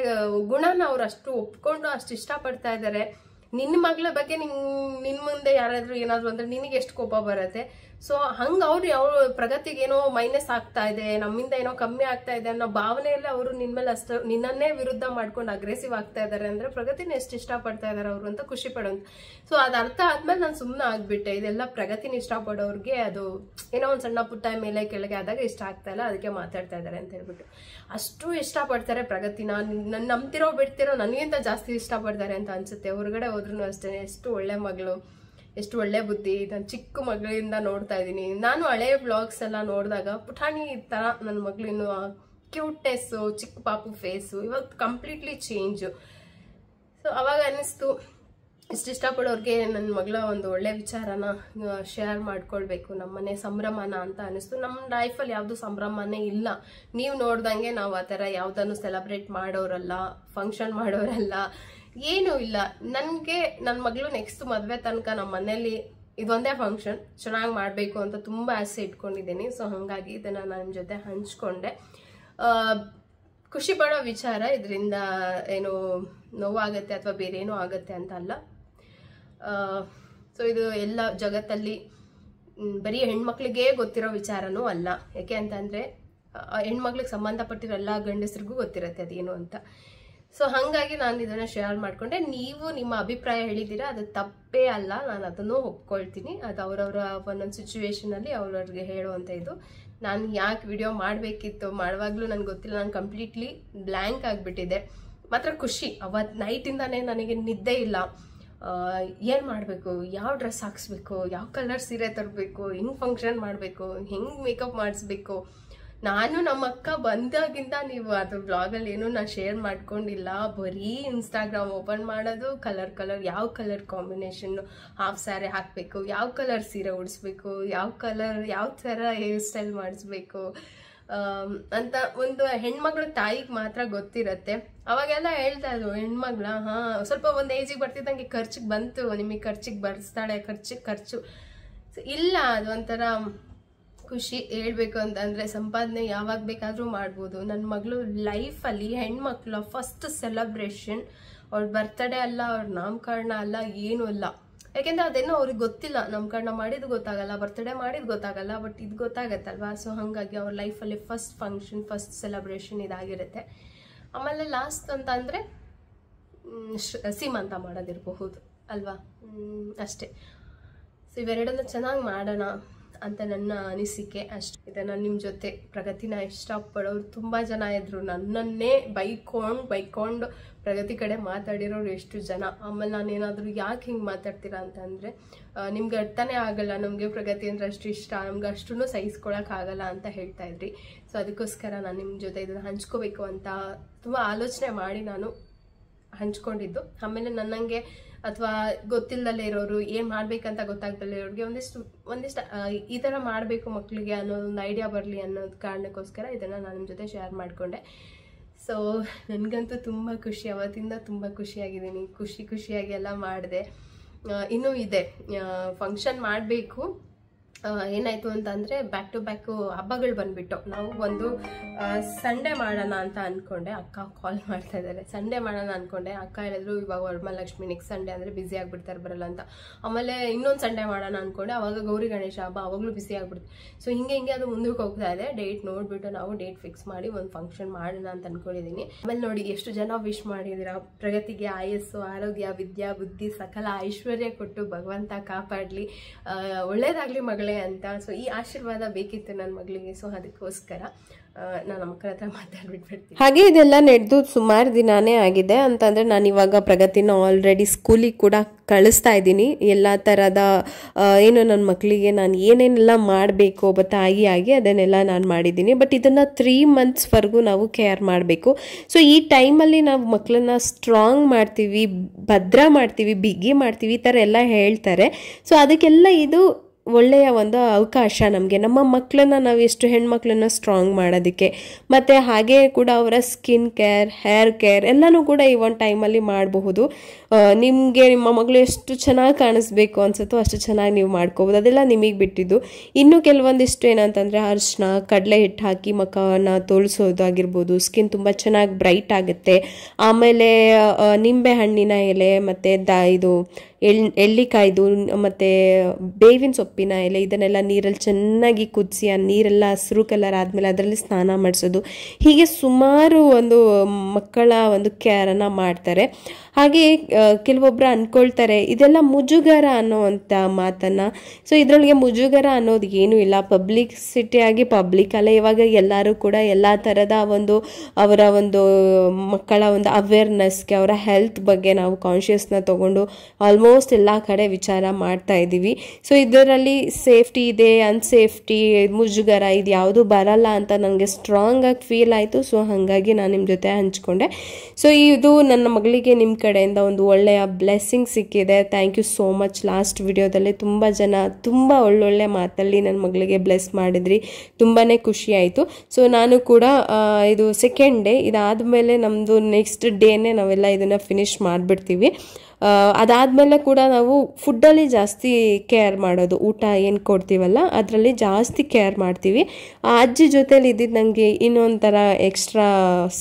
ಗುಣನ ಅವ್ರು ಅಷ್ಟು ಒಪ್ಕೊಂಡು ಅಷ್ಟು ಇಷ್ಟ ಪಡ್ತಾ ಇದಾರೆ. ನಿನ್ನ ಮಗಳ ಬಗ್ಗೆ ನಿನ್ ಮುಂದೆ ಯಾರಾದ್ರೂ ಏನಾದ್ರು ಅಂದ್ರೆ ನಿನಗೆ ಎಷ್ಟು ಕೋಪ ಬರುತ್ತೆ. ಸೊ ಹಂಗ ಅವ್ರು ಪ್ರಗತಿಗೆ ಏನೋ ಮೈನಸ್ ಆಗ್ತಾ ಇದೆ, ನಮ್ಮಿಂದ ಏನೋ ಕಮ್ಮಿ ಆಗ್ತಾ ಇದೆ ಅನ್ನೋ ಭಾವನೆಯಲ್ಲ ಅವರು ನಿನ್ಮೇಲೆ ಅಷ್ಟು ನಿನ್ನನ್ನೇ ವಿರುದ್ಧ ಮಾಡ್ಕೊಂಡು ಅಗ್ರೆಸಿವ್ ಆಗ್ತಾ ಇದಾರೆ ಅಂದ್ರೆ ಪ್ರಗತಿನ ಎಷ್ಟು ಇಷ್ಟ ಪಡ್ತಾ ಇದಾರೆ ಅವರು ಅಂತ ಖುಷಿ ಪಡೋಂತ. ಸೊ ಅದ್ ಅರ್ಥ ಆದ್ಮೇಲೆ ನಾನು ಸುಮ್ಮನೆ ಆಗ್ಬಿಟ್ಟೆ. ಇದೆಲ್ಲ ಪ್ರಗತಿನ ಇಷ್ಟಪಡೋರ್ಗೆ ಅದು ಏನೋ ಒಂದ್ ಸಣ್ಣ ಪುಟ್ಟ ಮೇಲೆ ಕೆಳಗೆ ಆದಾಗ ಇಷ್ಟ ಆಗ್ತಾ ಇಲ್ಲ, ಅದಕ್ಕೆ ಮಾತಾಡ್ತಾ ಇದಾರೆ ಅಂತ ಹೇಳ್ಬಿಟ್ಟು. ಅಷ್ಟು ಇಷ್ಟ ಪಡ್ತಾರೆ ಪ್ರಗತಿನ. ನಂಬ್ತಿರೋ ಬಿಡ್ತಿರೋ ನನಗಿಂತ ಜಾಸ್ತಿ ಇಷ್ಟ ಪಡ್ತಾರೆ ಅಂತ ಅನ್ಸುತ್ತೆ. ಹೊರಗಡೆ ಹೋದ್ರು ಅಷ್ಟೇ, ಎಷ್ಟು ಒಳ್ಳೆ ಮಗಳು, ಎಷ್ಟು ಒಳ್ಳೆ ಬುದ್ಧಿ. ನಾನು ಚಿಕ್ಕ ಮಗಳಿಂದ ನೋಡ್ತಾ ಇದ್ದೀನಿ. ನಾನು ಹಳೆ ವ್ಲಾಗ್ಸ್ ಎಲ್ಲ ನೋಡಿದಾಗ ಪುಟಾಣಿ ಥರ ನನ್ನ ಮಗಳು ಇನ್ನು ಕ್ಯೂಟ್ನೆಸ್ಸು, ಚಿಕ್ಕ ಪಾಪು ಫೇಸು ಇವಾಗ ಕಂಪ್ಲೀಟ್ಲಿ ಚೇಂಜು. ಸೊ ಅವಾಗ ಅನ್ನಿಸ್ತು ಇಷ್ಟು ಇಷ್ಟಪಡೋರಿಗೆ ನನ್ನ ಮಗಳ ಒಂದು ಒಳ್ಳೆ ವಿಚಾರನ ಶೇರ್ ಮಾಡ್ಕೊಳ್ಬೇಕು, ನಮ್ಮನೆ ಸಂಭ್ರಮನ ಅಂತ ಅನ್ನಿಸ್ತು. ನಮ್ಮ ಲೈಫಲ್ಲಿ ಯಾವುದು ಸಂಭ್ರಮನೇ ಇಲ್ಲ. ನೀವು ನೋಡ್ದಂಗೆ ನಾವು ಆ ಥರ ಯಾವುದನ್ನು ಸೆಲೆಬ್ರೇಟ್ ಮಾಡೋರಲ್ಲ, ಫಂಕ್ಷನ್ ಮಾಡೋರಲ್ಲ, ಏನೂ ಇಲ್ಲ. ನನಗೆ ನನ್ನ ಮಗಳು ನೆಕ್ಸ್ಟ್ ಮದುವೆ ತನಕ ನಮ್ಮ ಮನೇಲಿ ಇದೊಂದೇ ಫಂಕ್ಷನ್ ಚೆನ್ನಾಗಿ ಮಾಡಬೇಕು ಅಂತ ತುಂಬ ಆಸೆ ಇಟ್ಕೊಂಡಿದ್ದೀನಿ. ಸೊ ಹಾಗಾಗಿ ಇದನ್ನು ನಾನು ನಿಮ್ಮ ಜೊತೆ ಹಂಚ್ಕೊಂಡೆ. ಖುಷಿ ಪಡೋ ವಿಚಾರ, ಇದರಿಂದ ಏನು ನೋವಾಗತ್ತೆ ಅಥವಾ ಬೇರೆ ಏನೋ ಆಗತ್ತೆ ಅಂತ ಅಲ್ಲ. ಸೊ ಇದು ಎಲ್ಲ ಜಗತ್ತಲ್ಲಿ ಬರೀ ಹೆಣ್ಮಕ್ಳಿಗೆ ಗೊತ್ತಿರೋ ವಿಚಾರನೂ ಅಲ್ಲ. ಯಾಕೆ ಅಂತಂದರೆ ಹೆಣ್ಮಕ್ಳಿಗೆ ಸಂಬಂಧಪಟ್ಟಿರೋ ಎಲ್ಲ ಗಂಡಸರಿಗೂ ಗೊತ್ತಿರತ್ತೆ ಅದೇನು ಅಂತ. ಸೊ ಹಾಗಾಗಿ ನಾನು ಇದನ್ನು ಶೇರ್ ಮಾಡಿಕೊಂಡೆ. ನೀವು ನಿಮ್ಮ ಅಭಿಪ್ರಾಯ ಹೇಳಿದ್ದೀರಾ, ಅದು ತಪ್ಪೇ ಅಲ್ಲ, ನಾನು ಅದನ್ನು ಒಪ್ಕೊಳ್ತೀನಿ. ಅದು ಅವರವರ ಒಂದೊಂದು ಸಿಚುವೇಶನಲ್ಲಿ ಅವ್ರವ್ರಿಗೆ ಹೇಳುವಂಥ ಇದು. ನಾನು ಯಾಕೆ ವಿಡಿಯೋ ಮಾಡಬೇಕಿತ್ತು ಮಾಡುವಾಗಲೂ ನನಗೆ ಗೊತ್ತಿಲ್ಲ. ನಾನು ಕಂಪ್ಲೀಟ್ಲಿ ಬ್ಲ್ಯಾಂಕ್ ಆಗಿಬಿಟ್ಟಿದೆ. ಮಾತ್ರ ಖುಷಿ, ಅವತ್ತು ನೈಟಿಂದಾನೇ ನನಗೆ ನಿದ್ದೆ ಇಲ್ಲ. ಏನು ಮಾಡಬೇಕು, ಯಾವ ಡ್ರೆಸ್ ಹಾಕ್ಸ್ಬೇಕು, ಯಾವ ಕಲರ್ ಸೀರೆ ತರಬೇಕು, ಹೆಂಗೆ ಫಂಕ್ಷನ್ ಮಾಡಬೇಕು, ಹೆಂಗೆ ಮೇಕಪ್ ಮಾಡಿಸ್ಬೇಕು. ನಾನು ನಮ್ಮ ಅಕ್ಕ ಬಂದಾಗಿಂದ ನೀವು ಅದು ಬ್ಲಾಗಲ್ಲಿ ಏನೂ ನಾನು ಶೇರ್ ಮಾಡ್ಕೊಂಡಿಲ್ಲ. ಬರೀ ಇನ್ಸ್ಟಾಗ್ರಾಮ್ ಓಪನ್ ಮಾಡೋದು, ಕಲರ್ ಯಾವ ಕಲರ್ ಕಾಂಬಿನೇಷನ್ನು ಹಾಫ್ ಸ್ಯಾರಿ ಹಾಕಬೇಕು, ಯಾವ ಕಲರ್ ಸೀರೆ ಉಡಿಸ್ಬೇಕು, ಯಾವ ಥರ ಹೇರ್ ಸ್ಟೈಲ್ ಮಾಡಿಸ್ಬೇಕು ಅಂತ ಒಂದು ಹೆಣ್ಮಗಳು ತಾಯಿಗೆ ಮಾತ್ರ ಗೊತ್ತಿರತ್ತೆ. ಅವಾಗೆಲ್ಲ ಹೇಳ್ತಾ ಇದ್ರು ಹೆಣ್ಮಗ್ಳ ಸ್ವಲ್ಪ ಒಂದು ಏಜಿಗೆ ಬರ್ತಿದ್ದಂಗೆ ಖರ್ಚಿಗೆ ಬಂತು, ನಿಮಗೆ ಖರ್ಚಿಗೆ ಬರ್ಸ್ತಾಳೆ, ಖರ್ಚು ಇಲ್ಲ. ಅದು ಒಂಥರ ಖುಷಿ. ಹೇಳ್ಬೇಕು ಅಂತಂದರೆ ಸಂಪಾದನೆ ಯಾವಾಗ ಬೇಕಾದರೂ ಮಾಡ್ಬೋದು. ನನ್ನ ಮಗಳು ಲೈಫಲ್ಲಿ ಹೆಣ್ಮಕ್ಳ ಫಸ್ಟ್ ಸೆಲೆಬ್ರೇಷನ್ ಅವ್ರ ಬರ್ತ್ಡೇ ಅಲ್ಲ, ಅವ್ರ ನಾಮಕರಣ ಅಲ್ಲ, ಏನೂ ಇಲ್ಲ. ಯಾಕೆಂದರೆ ಅದೇನೋ ಅವ್ರಿಗೆ ಗೊತ್ತಿಲ್ಲ. ನಾಮಕರಣ ಮಾಡಿದ್ದು ಗೊತ್ತಾಗಲ್ಲ, ಬರ್ತ್ಡೇ ಮಾಡಿದ್ದು ಗೊತ್ತಾಗಲ್ಲ, ಬಟ್ ಇದು ಗೊತ್ತಾಗತ್ತಲ್ವಾ. ಸೊ ಹಾಗಾಗಿ ಅವ್ರ ಲೈಫಲ್ಲಿ ಫಸ್ಟ್ ಫಂಕ್ಷನ್, ಫಸ್ಟ್ ಸೆಲೆಬ್ರೇಷನ್ ಇದಾಗಿರುತ್ತೆ. ಆಮೇಲೆ ಲಾಸ್ಟ್ ಅಂತಂದರೆ ಸೀಮಂತ ಮಾಡೋದಿರಬಹುದು ಅಲ್ವಾ, ಅಷ್ಟೇ. ಸೊ ಇವೆರಡನ್ನ ಚೆನ್ನಾಗಿ ಮಾಡೋಣ ಅಂತ ನನ್ನ ಅನಿಸಿಕೆ ಅಷ್ಟೆ. ಇದನ್ನು ನಿಮ್ಮ ಜೊತೆ ಪ್ರಗತಿನ ಇಷ್ಟಪಡೋರು ತುಂಬ ಜನ ಇದ್ರು. ನನ್ನನ್ನೇ ಬೈಕೊಂಡು ಪ್ರಗತಿ ಕಡೆ ಮಾತಾಡಿರೋರು ಎಷ್ಟು ಜನ. ಆಮೇಲೆ ನಾನೇನಾದರೂ ಯಾಕೆ ಹಿಂಗೆ ಮಾತಾಡ್ತೀರಾ ಅಂತಂದರೆ ನಿಮ್ಗೆ ಅರ್ಥನೇ ಆಗಲ್ಲ, ನಮಗೆ ಪ್ರಗತಿ ಅಂದರೆ ಅಷ್ಟು ಇಷ್ಟ, ನಮ್ಗೆ ಅಷ್ಟೂ ಸಹಿಸ್ಕೊಳಕ್ಕಾಗಲ್ಲ ಅಂತ ಹೇಳ್ತಾ ಇದ್ರಿ. ಸೊ ಅದಕ್ಕೋಸ್ಕರ ನಾನು ನಿಮ್ಮ ಜೊತೆ ಇದನ್ನು ಹಂಚ್ಕೋಬೇಕು ಅಂತ ತುಂಬ ಆಲೋಚನೆ ಮಾಡಿ ನಾನು ಹಂಚ್ಕೊಂಡಿದ್ದು. ಆಮೇಲೆ ನನ್ನಂಗೆ ಅಥವಾ ಗೊತ್ತಿಲ್ಲದಲ್ಲೇ ಇರೋರು, ಏನು ಮಾಡಬೇಕಂತ ಗೊತ್ತಾಗ್ದಲ್ಲೇ ಇರೋರಿಗೆ ಒಂದಿಷ್ಟು ಈ ಥರ ಮಾಡಬೇಕು ಮಕ್ಕಳಿಗೆ ಅನ್ನೋದೊಂದು ಐಡಿಯಾ ಬರಲಿ ಅನ್ನೋದು ಕಾರಣಕ್ಕೋಸ್ಕರ ಇದನ್ನು ನಾನು ನಿಮ್ಮ ಜೊತೆ ಶೇರ್ ಮಾಡಿಕೊಂಡೆ. ಸೊ ನನಗಂತೂ ತುಂಬ ಖುಷಿ, ಅವತ್ತಿಂದ ತುಂಬ ಖುಷಿಯಾಗಿದ್ದೀನಿ. ಖುಷಿಯಾಗಿ ಎಲ್ಲ ಮಾಡಿದೆ. ಇನ್ನೂ ಇದೆ ಫಂಕ್ಷನ್ ಮಾಡಬೇಕು. ಏನಾಯಿತು ಅಂತಂದರೆ ಬ್ಯಾಕ್ ಟು ಬ್ಯಾಕು ಹಬ್ಬಗಳು ಬಂದುಬಿಟ್ಟು ನಾವು ಒಂದು ಸಂಡೇ ಮಾಡೋಣ ಅಂತ ಅಂದ್ಕೊಂಡೆ. ಅಕ್ಕ ಕಾಲ್ ಮಾಡ್ತಾ ಇದ್ದಾರೆ, ಸಂಡೇ ಮಾಡೋಣ ಅಂದ್ಕೊಂಡೆ. ಅಕ್ಕ ಹೇಳಿದ್ರು ಇವಾಗ ವರಮಹಾಲಕ್ಷ್ಮಿ ನೆಕ್ಸ್ಟ್ ಸಂಡೇ ಅಂದರೆ ಬ್ಯುಸಿ ಆಗಿಬಿಡ್ತಾರೆ, ಬರಲ್ಲ ಅಂತ. ಆಮೇಲೆ ಇನ್ನೊಂದು ಸಂಡೇ ಮಾಡೋಣ ಅಂದ್ಕೊಂಡೆ, ಅವಾಗ ಗೌರಿ ಗಣೇಶ ಹಬ್ಬ, ಅವಾಗಲೂ ಬಿಸಿ ಆಗಿಬಿಡ್ತು. ಸೊ ಹಿಂಗೆ ಅದು ಮುಂದಕ್ಕೆ ಹೋಗ್ತಾ ಇದೆ. ಡೇಟ್ ನೋಡಿಬಿಟ್ಟು ನಾವು ಡೇಟ್ ಫಿಕ್ಸ್ ಮಾಡಿ ಒಂದು ಫಂಕ್ಷನ್ ಮಾಡೋಣ ಅಂತ ಅಂದ್ಕೊಂಡಿದ್ದೀನಿ. ಆಮೇಲೆ ನೋಡಿ ಎಷ್ಟು ಜನ ವಿಶ್ ಮಾಡಿದ್ದೀರಾ. ಪ್ರಗತಿಗೆ ಆಯಸ್ಸು, ಆರೋಗ್ಯ, ವಿದ್ಯಾ, ಬುದ್ಧಿ, ಸಕಲ ಐಶ್ವರ್ಯ ಕೊಟ್ಟು ಭಗವಂತ ಕಾಪಾಡಲಿ, ಒಳ್ಳೇದಾಗಲಿ ಮಗಳೇ ಅಂತ. ಸೊ ಈ ಆಶೀರ್ವಾದ ಬೇಕಿತ್ತು ನನ್ನ ಮಗಳಿಗೆ. ಸೊ ಅದಕ್ಕೋಸ್ಕರ ನಾನು ಮಕ್ಕಳ ಹತ್ರ ಮಾತಾಡ್ಬಿಟ್ಬಿಡ್ತೀನಿ. ಹಾಗೆ ಇದೆಲ್ಲ ನಡೆದು ಸುಮಾರು ದಿನಾನೇ ಆಗಿದೆ. ಅಂತಂದರೆ ನಾನು ಇವಾಗ ಪ್ರಗತಿನ ಆಲ್ರೆಡಿ ಸ್ಕೂಲಿಗೆ ಕೂಡ ಕಳಿಸ್ತಾ ಇದ್ದೀನಿ. ಎಲ್ಲ ಥರದ ಏನು ನನ್ನ ಮಕ್ಕಳಿಗೆ ನಾನು ಏನೇನೆಲ್ಲ ಮಾಡಬೇಕು ಒಬ್ಬ ತಾಯಿಯಾಗಿ ಅದನ್ನೆಲ್ಲ ನಾನು ಮಾಡಿದ್ದೀನಿ. ಬಟ್ ಇದನ್ನು 3 monthsವರೆಗೂ ನಾವು ಕೇರ್ ಮಾಡಬೇಕು. ಸೊ ಈ ಟೈಮಲ್ಲಿ ನಾವು ಮಕ್ಕಳನ್ನ ಸ್ಟ್ರಾಂಗ್ ಮಾಡ್ತೀವಿ, ಭದ್ರ ಮಾಡ್ತೀವಿ, ಬಿಗಿ ಮಾಡ್ತೀವಿ, ಈ ಥರ ಎಲ್ಲ ಹೇಳ್ತಾರೆ. ಸೊ ಅದಕ್ಕೆಲ್ಲ ಇದು ಒಳ್ಳೆಯ ಒಂದು ಅವಕಾಶ ನಮಗೆ, ನಮ್ಮ ಮಕ್ಕಳನ್ನ ನಾವು ಎಷ್ಟು ಹೆಣ್ಮಕ್ಳನ್ನ ಸ್ಟ್ರಾಂಗ್ ಮಾಡೋದಕ್ಕೆ. ಮತ್ತು ಹಾಗೆ ಕೂಡ ಅವರ ಸ್ಕಿನ್ ಕೇರ್, ಹೇರ್ ಕೇರ್ ಎಲ್ಲನೂ ಕೂಡ ಈ ಒಂದು ಟೈಮಲ್ಲಿ ಮಾಡಬಹುದು. ನಿಮಗೆ ನಿಮ್ಮ ಮಗಳು ಎಷ್ಟು ಚೆನ್ನಾಗಿ ಕಾಣಿಸ್ಬೇಕು ಅನಿಸುತ್ತೋ ಅಷ್ಟು ಚೆನ್ನಾಗಿ ನೀವು ಮಾಡ್ಕೋಬೋದು. ಅದೆಲ್ಲ ನಿಮಗೆ ಬಿಟ್ಟಿದ್ದು. ಇನ್ನು ಕೆಲವೊಂದಿಷ್ಟು ಏನಂತಂದರೆ ಅರಿಶಿನ, ಕಡಲೆ ಹಿಟ್ಟು ಹಾಕಿ ಮುಖವನ್ನು ತೋರಿಸೋದಾಗಿರ್ಬೋದು. ಸ್ಕಿನ್ ತುಂಬ ಚೆನ್ನಾಗಿ ಬ್ರೈಟ್ ಆಗುತ್ತೆ. ಆಮೇಲೆ ನಿಂಬೆ ಹಣ್ಣಿನ ಎಲೆ ಮತ್ತು ಇದು ಎಳ್ಳಿಕಾಯ್ದು ಮತ್ತು ಬೇವಿನ ಸೊಪ್ಪಿನ ಎಲೆ ಇದನ್ನೆಲ್ಲ ನೀರಲ್ಲಿ ಚೆನ್ನಾಗಿ ಕುದಿಸಿ ಆ ನೀರೆಲ್ಲ ಹಸಿರು ಕಲರ್ ಆದಮೇಲೆ ಅದರಲ್ಲಿ ಸ್ನಾನ ಮಾಡಿಸೋದು. ಹೀಗೆ ಸುಮಾರು ಒಂದು ಮಕ್ಕಳ ಒಂದು ಕೇರನ್ನು ಮಾಡ್ತಾರೆ. ಹಾಗೆ ಕೆಲವೊಬ್ಬರು ಅಂದ್ಕೊಳ್ತಾರೆ ಇದೆಲ್ಲ ಮುಜುಗರ ಅನ್ನೋವಂಥ ಮಾತನ್ನು. ಸೊ ಇದರೊಳಗೆ ಮುಜುಗರ ಅನ್ನೋದು ಏನೂ ಇಲ್ಲ. ಪಬ್ಲಿಸಿಟಿಯಾಗಿ ಪಬ್ಲಿಕಲ್ಲೇ ಇವಾಗ ಎಲ್ಲರೂ ಕೂಡ ಎಲ್ಲ ಥರದ ಒಂದು ಅವರ ಒಂದು ಮಕ್ಕಳ ಒಂದು ಅವೇರ್ನೆಸ್ಗೆ, ಅವರ ಹೆಲ್ತ್ ಬಗ್ಗೆ ನಾವು ಕಾನ್ಷಿಯಸ್ನ ತೊಗೊಂಡು ಆಲ್ಮೋಸ್ಟ್ ಆಲ್ಮೋಸ್ಟ್ ಎಲ್ಲ ಕಡೆ ವಿಚಾರ ಮಾಡ್ತಾ ಇದ್ದೀವಿ. ಸೊ ಇದರಲ್ಲಿ ಸೇಫ್ಟಿ ಇದೆ, ಅನ್ಸೇಫ್ಟಿ, ಮುಜುಗರ ಇದು ಯಾವುದು ಬರಲ್ಲ ಅಂತ ನನಗೆ ಸ್ಟ್ರಾಂಗ್ ಆಗಿ ಫೀಲ್ ಆಯಿತು. ಸೊ ಹಾಗಾಗಿ ನಾನು ನಿಮ್ಮ ಜೊತೆ ಹಂಚ್ಕೊಂಡೆ. ಸೊ ಇದು ನನ್ನ ಮಗಳಿಗೆ ನಿಮ್ಮ ಕಡೆಯಿಂದ ಒಂದು ಒಳ್ಳೆಯ ಬ್ಲೆಸ್ಸಿಂಗ್ ಸಿಕ್ಕಿದೆ. Thank you so much. Last ವಿಡಿಯೋದಲ್ಲಿ ತುಂಬ ಜನ ತುಂಬ ಒಳ್ಳೊಳ್ಳೆ ಮಾತಲ್ಲಿ ನನ್ನ ಮಗಳಿಗೆ ಬ್ಲೆಸ್ ಮಾಡಿದ್ರಿ, ತುಂಬಾ ಖುಷಿ ಆಯಿತು. ಸೊ ನಾನು ಕೂಡ ಇದು ಸೆಕೆಂಡ್ ಡೇ, ಇದಾದಮೇಲೆ ನಮ್ಮದು ನೆಕ್ಸ್ಟ್ ಡೇನೇ ನಾವೆಲ್ಲ ಇದನ್ನು ಫಿನಿಶ್ ಮಾಡಿಬಿಡ್ತೀವಿ. ಅದಾದಮೇಲೆ ಕೂಡ ನಾವು ಫುಡ್ಡಲ್ಲಿ ಜಾಸ್ತಿ ಕೇರ್ ಮಾಡೋದು, ಊಟ ಏನು ಕೊಡ್ತೀವಲ್ಲ ಅದರಲ್ಲಿ ಜಾಸ್ತಿ ಕೇರ್ ಮಾಡ್ತೀವಿ. ಆ ಅಜ್ಜಿ ಜೊತೇಲಿ ಇದ್ದಿದ್ದು ನನಗೆ ಇನ್ನೊಂಥರ ಎಕ್ಸ್ಟ್ರಾ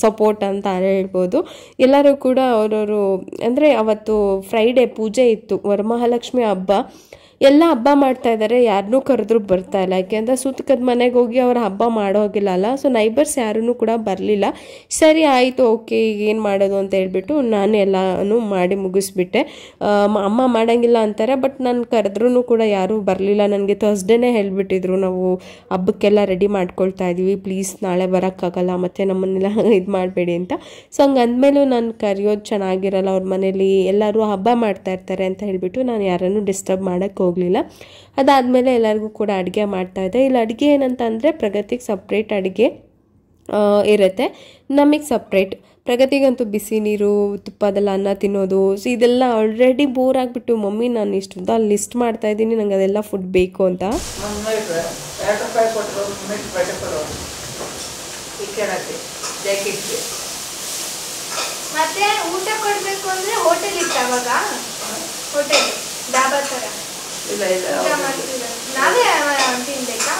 ಸಪೋರ್ಟ್ ಅಂತ ಹೇಳ್ಬೋದು. ಎಲ್ಲರೂ ಕೂಡ ಅವರವರು ಅಂದರೆ ಅವತ್ತು ಫ್ರೈಡೇ ಪೂಜೆ ಇತ್ತು, ವರಮಹಾಲಕ್ಷ್ಮಿ ಹಬ್ಬ, ಎಲ್ಲ ಹಬ್ಬ ಮಾಡ್ತಾ ಇದ್ದಾರೆ, ಯಾರನ್ನೂ ಕರೆದ್ರೂ ಬರ್ತಾ ಇಲ್ಲ. ಯಾಕೆಂದರೆ ಸುತ್ತಕದ ಮನೆಗೆ ಹೋಗಿ ಅವ್ರ ಹಬ್ಬ ಮಾಡೋ ಹೋಗಿಲ್ಲ ಅಲ್ಲ. ಸೊ ನೈಬರ್ಸ್ ಯಾರೂ ಕೂಡ ಬರಲಿಲ್ಲ. ಸರಿ ಆಯಿತು, ಓಕೆ ಈಗ ಏನು ಮಾಡೋದು ಅಂತ ಹೇಳ್ಬಿಟ್ಟು ನಾನು ಎಲ್ಲನೂ ಮಾಡಿ ಮುಗಿಸ್ಬಿಟ್ಟೆ. ಅಮ್ಮ ಮಾಡೋಂಗಿಲ್ಲ ಅಂತಾರೆ, ಬಟ್ ನಾನು ಕರೆದ್ರೂ ಕೂಡ ಯಾರೂ ಬರಲಿಲ್ಲ. ನನಗೆ ಥರ್ಸ್ಡೇನೇ ಹೇಳಿಬಿಟ್ಟಿದ್ರು, ನಾವು ಹಬ್ಬಕ್ಕೆಲ್ಲ ರೆಡಿ ಮಾಡ್ಕೊಳ್ತಾ ಇದ್ದೀವಿ, ಪ್ಲೀಸ್ ನಾಳೆ ಬರೋಕ್ಕಾಗಲ್ಲ, ಮತ್ತು ನಮ್ಮನ್ನೆಲ್ಲ ಇದು ಮಾಡಬೇಡಿ ಅಂತ. ಸೊ ಹಂಗೆ ಅಂದಮೇಲೂ ನಾನು ಕರೆಯೋದು ಚೆನ್ನಾಗಿರಲ್ಲ, ಅವ್ರ ಮನೇಲಿ ಎಲ್ಲರೂ ಹಬ್ಬ ಮಾಡ್ತಾ ಇರ್ತಾರೆ ಅಂತ ಹೇಳಿಬಿಟ್ಟು ನಾನು ಯಾರನ್ನೂ ಡಿಸ್ಟರ್ಬ್ ಮಾಡೋಕ್ಕೆ ಹೋಗಲಿಲ್ಲ. ಅದಾದಮೇಲೆ ಎಲ್ಲರಿಗೂ ಕೂಡ ಅಡುಗೆ ಮಾಡ್ತಾಯಿದ್ದೆ. ಇಲ್ಲಿ ಅಡುಗೆ ಏನಂತ ಅಂದರೆ ಪ್ರಗತಿಗೆ ಸಪ್ರೇಟ್ ಅಡುಗೆ ಇರುತ್ತೆ, ನಮಗೆ ಸಪ್ರೇಟ್. ಪ್ರಗತಿಗಂತೂ ಬಿಸಿ ನೀರು, ತುಪ್ಪದೆಲ್ಲ ಅನ್ನ ತಿನ್ನೋದು, ಸೊ ಇದೆಲ್ಲ ಆಲ್ರೆಡಿ ಬೋರ್ ಆಗಿಬಿಟ್ಟು ಮಮ್ಮಿ ನಾನು ಇಷ್ಟುದ್ದ ಲಿಸ್ಟ್ ಮಾಡ್ತಾ ಇದ್ದೀನಿ, ನಂಗೆ ಅದೆಲ್ಲ ಫುಡ್ ಬೇಕು ಅಂತ. ಮತ್ತೆ ಊಟ ಕೊಡಬೇಕು ಅಂದರೆ ಹೋಟೆಲ್ ಇತ್ತು ಅವಾಗ, ಹೋಟೆಲ್ ಡಾಬಾ ಥರ ಇಲ್ಲ ಇಲ್ಲ ನಾವೇ ತಿನ್ಬೇಕಾ?